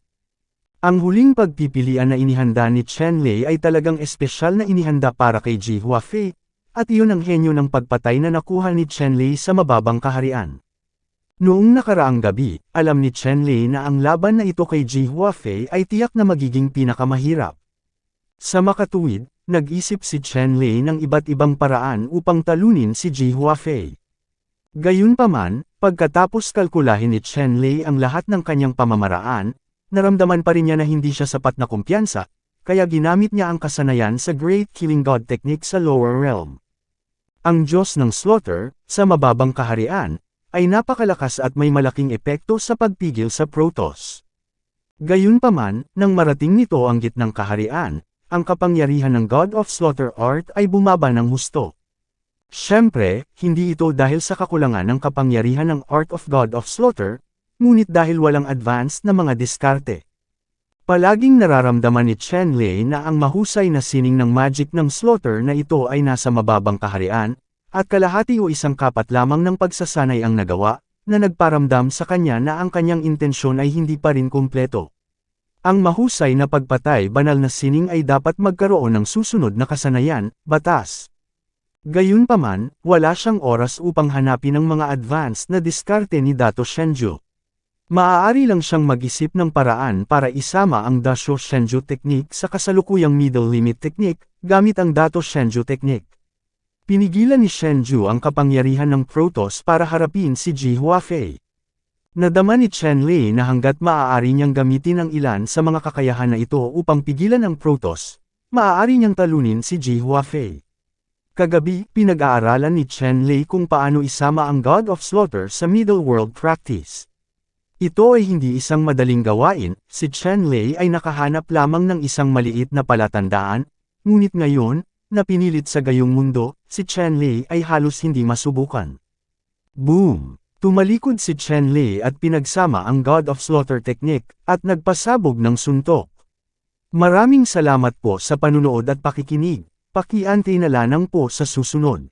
Ang huling pagpipilian na inihanda ni Chen Lei ay talagang espesyal na inihanda para kay Ji Huafei, at iyon ang henyo ng pagpatay na nakuha ni Chen Lei sa mababang kaharian. Noong nakaraang gabi, alam ni Chen Lei na ang laban na ito kay Ji Huafei ay tiyak na magiging pinakamahirap. Sa makatuwid, nag-isip si Chen Lei ng iba't ibang paraan upang talunin si Ji Huafei. Gayunpaman, pagkatapos kalkulahin ni Chen Lei ang lahat ng kanyang pamamaraan, naramdaman pa rin niya na hindi siya sapat na kumpiyansa, kaya ginamit niya ang kasanayan sa Great Killing God Technique sa Lower Realm. Ang Diyos ng Slaughter, sa mababang kaharian, ay napakalakas at may malaking epekto sa pagpigil sa Protoss. Gayunpaman, nang marating nito ang gitnang kaharian, ang kapangyarihan ng God of Slaughter Art ay bumaba ng husto. Siyempre, hindi ito dahil sa kakulangan ng kapangyarihan ng Art of God of Slaughter, ngunit dahil walang advanced na mga diskarte. Palaging nararamdaman ni Chen Lei na ang mahusay na sining ng magic ng Slaughter na ito ay nasa mababang kaharian, at kalahati o isang kapat lamang ng pagsasanay ang nagawa, na nagparamdam sa kanya na ang kanyang intensyon ay hindi pa rin kumpleto. Ang mahusay na pagpatay banal na sining ay dapat magkaroon ng susunod na kasanayan, batas. Gayunpaman, wala siyang oras upang hanapin ang mga advanced na diskarte ni Dato Shenju. Maaari lang siyang mag-isip ng paraan para isama ang Dasho Shenju Technique sa kasalukuyang Middle Limit Technique, gamit ang Dato Shenju Technique. Pinigilan ni Shenju ang kapangyarihan ng Protoss para harapin si Ji Huafei. Nadama ni Chen Lei na hanggat maaari niyang gamitin ang ilan sa mga kakayahan na ito upang pigilan ang Protoss, maaari niyang talunin si Ji Huafei. Kagabi, pinag-aaralan ni Chen Lei kung paano isama ang God of Slaughter sa Middle World Practice. Ito ay hindi isang madaling gawain, si Chen Lei ay nakahanap lamang ng isang maliit na palatandaan, ngunit ngayon, na pinilit sa gayong mundo, si Chen Lei ay halos hindi masubukan. Boom! Tumalikod si Chen Lei at pinagsama ang God of Slaughter Technique, at nagpasabog ng suntok. Maraming salamat po sa panunood at pakikinig, paki-antay na lang po sa susunod.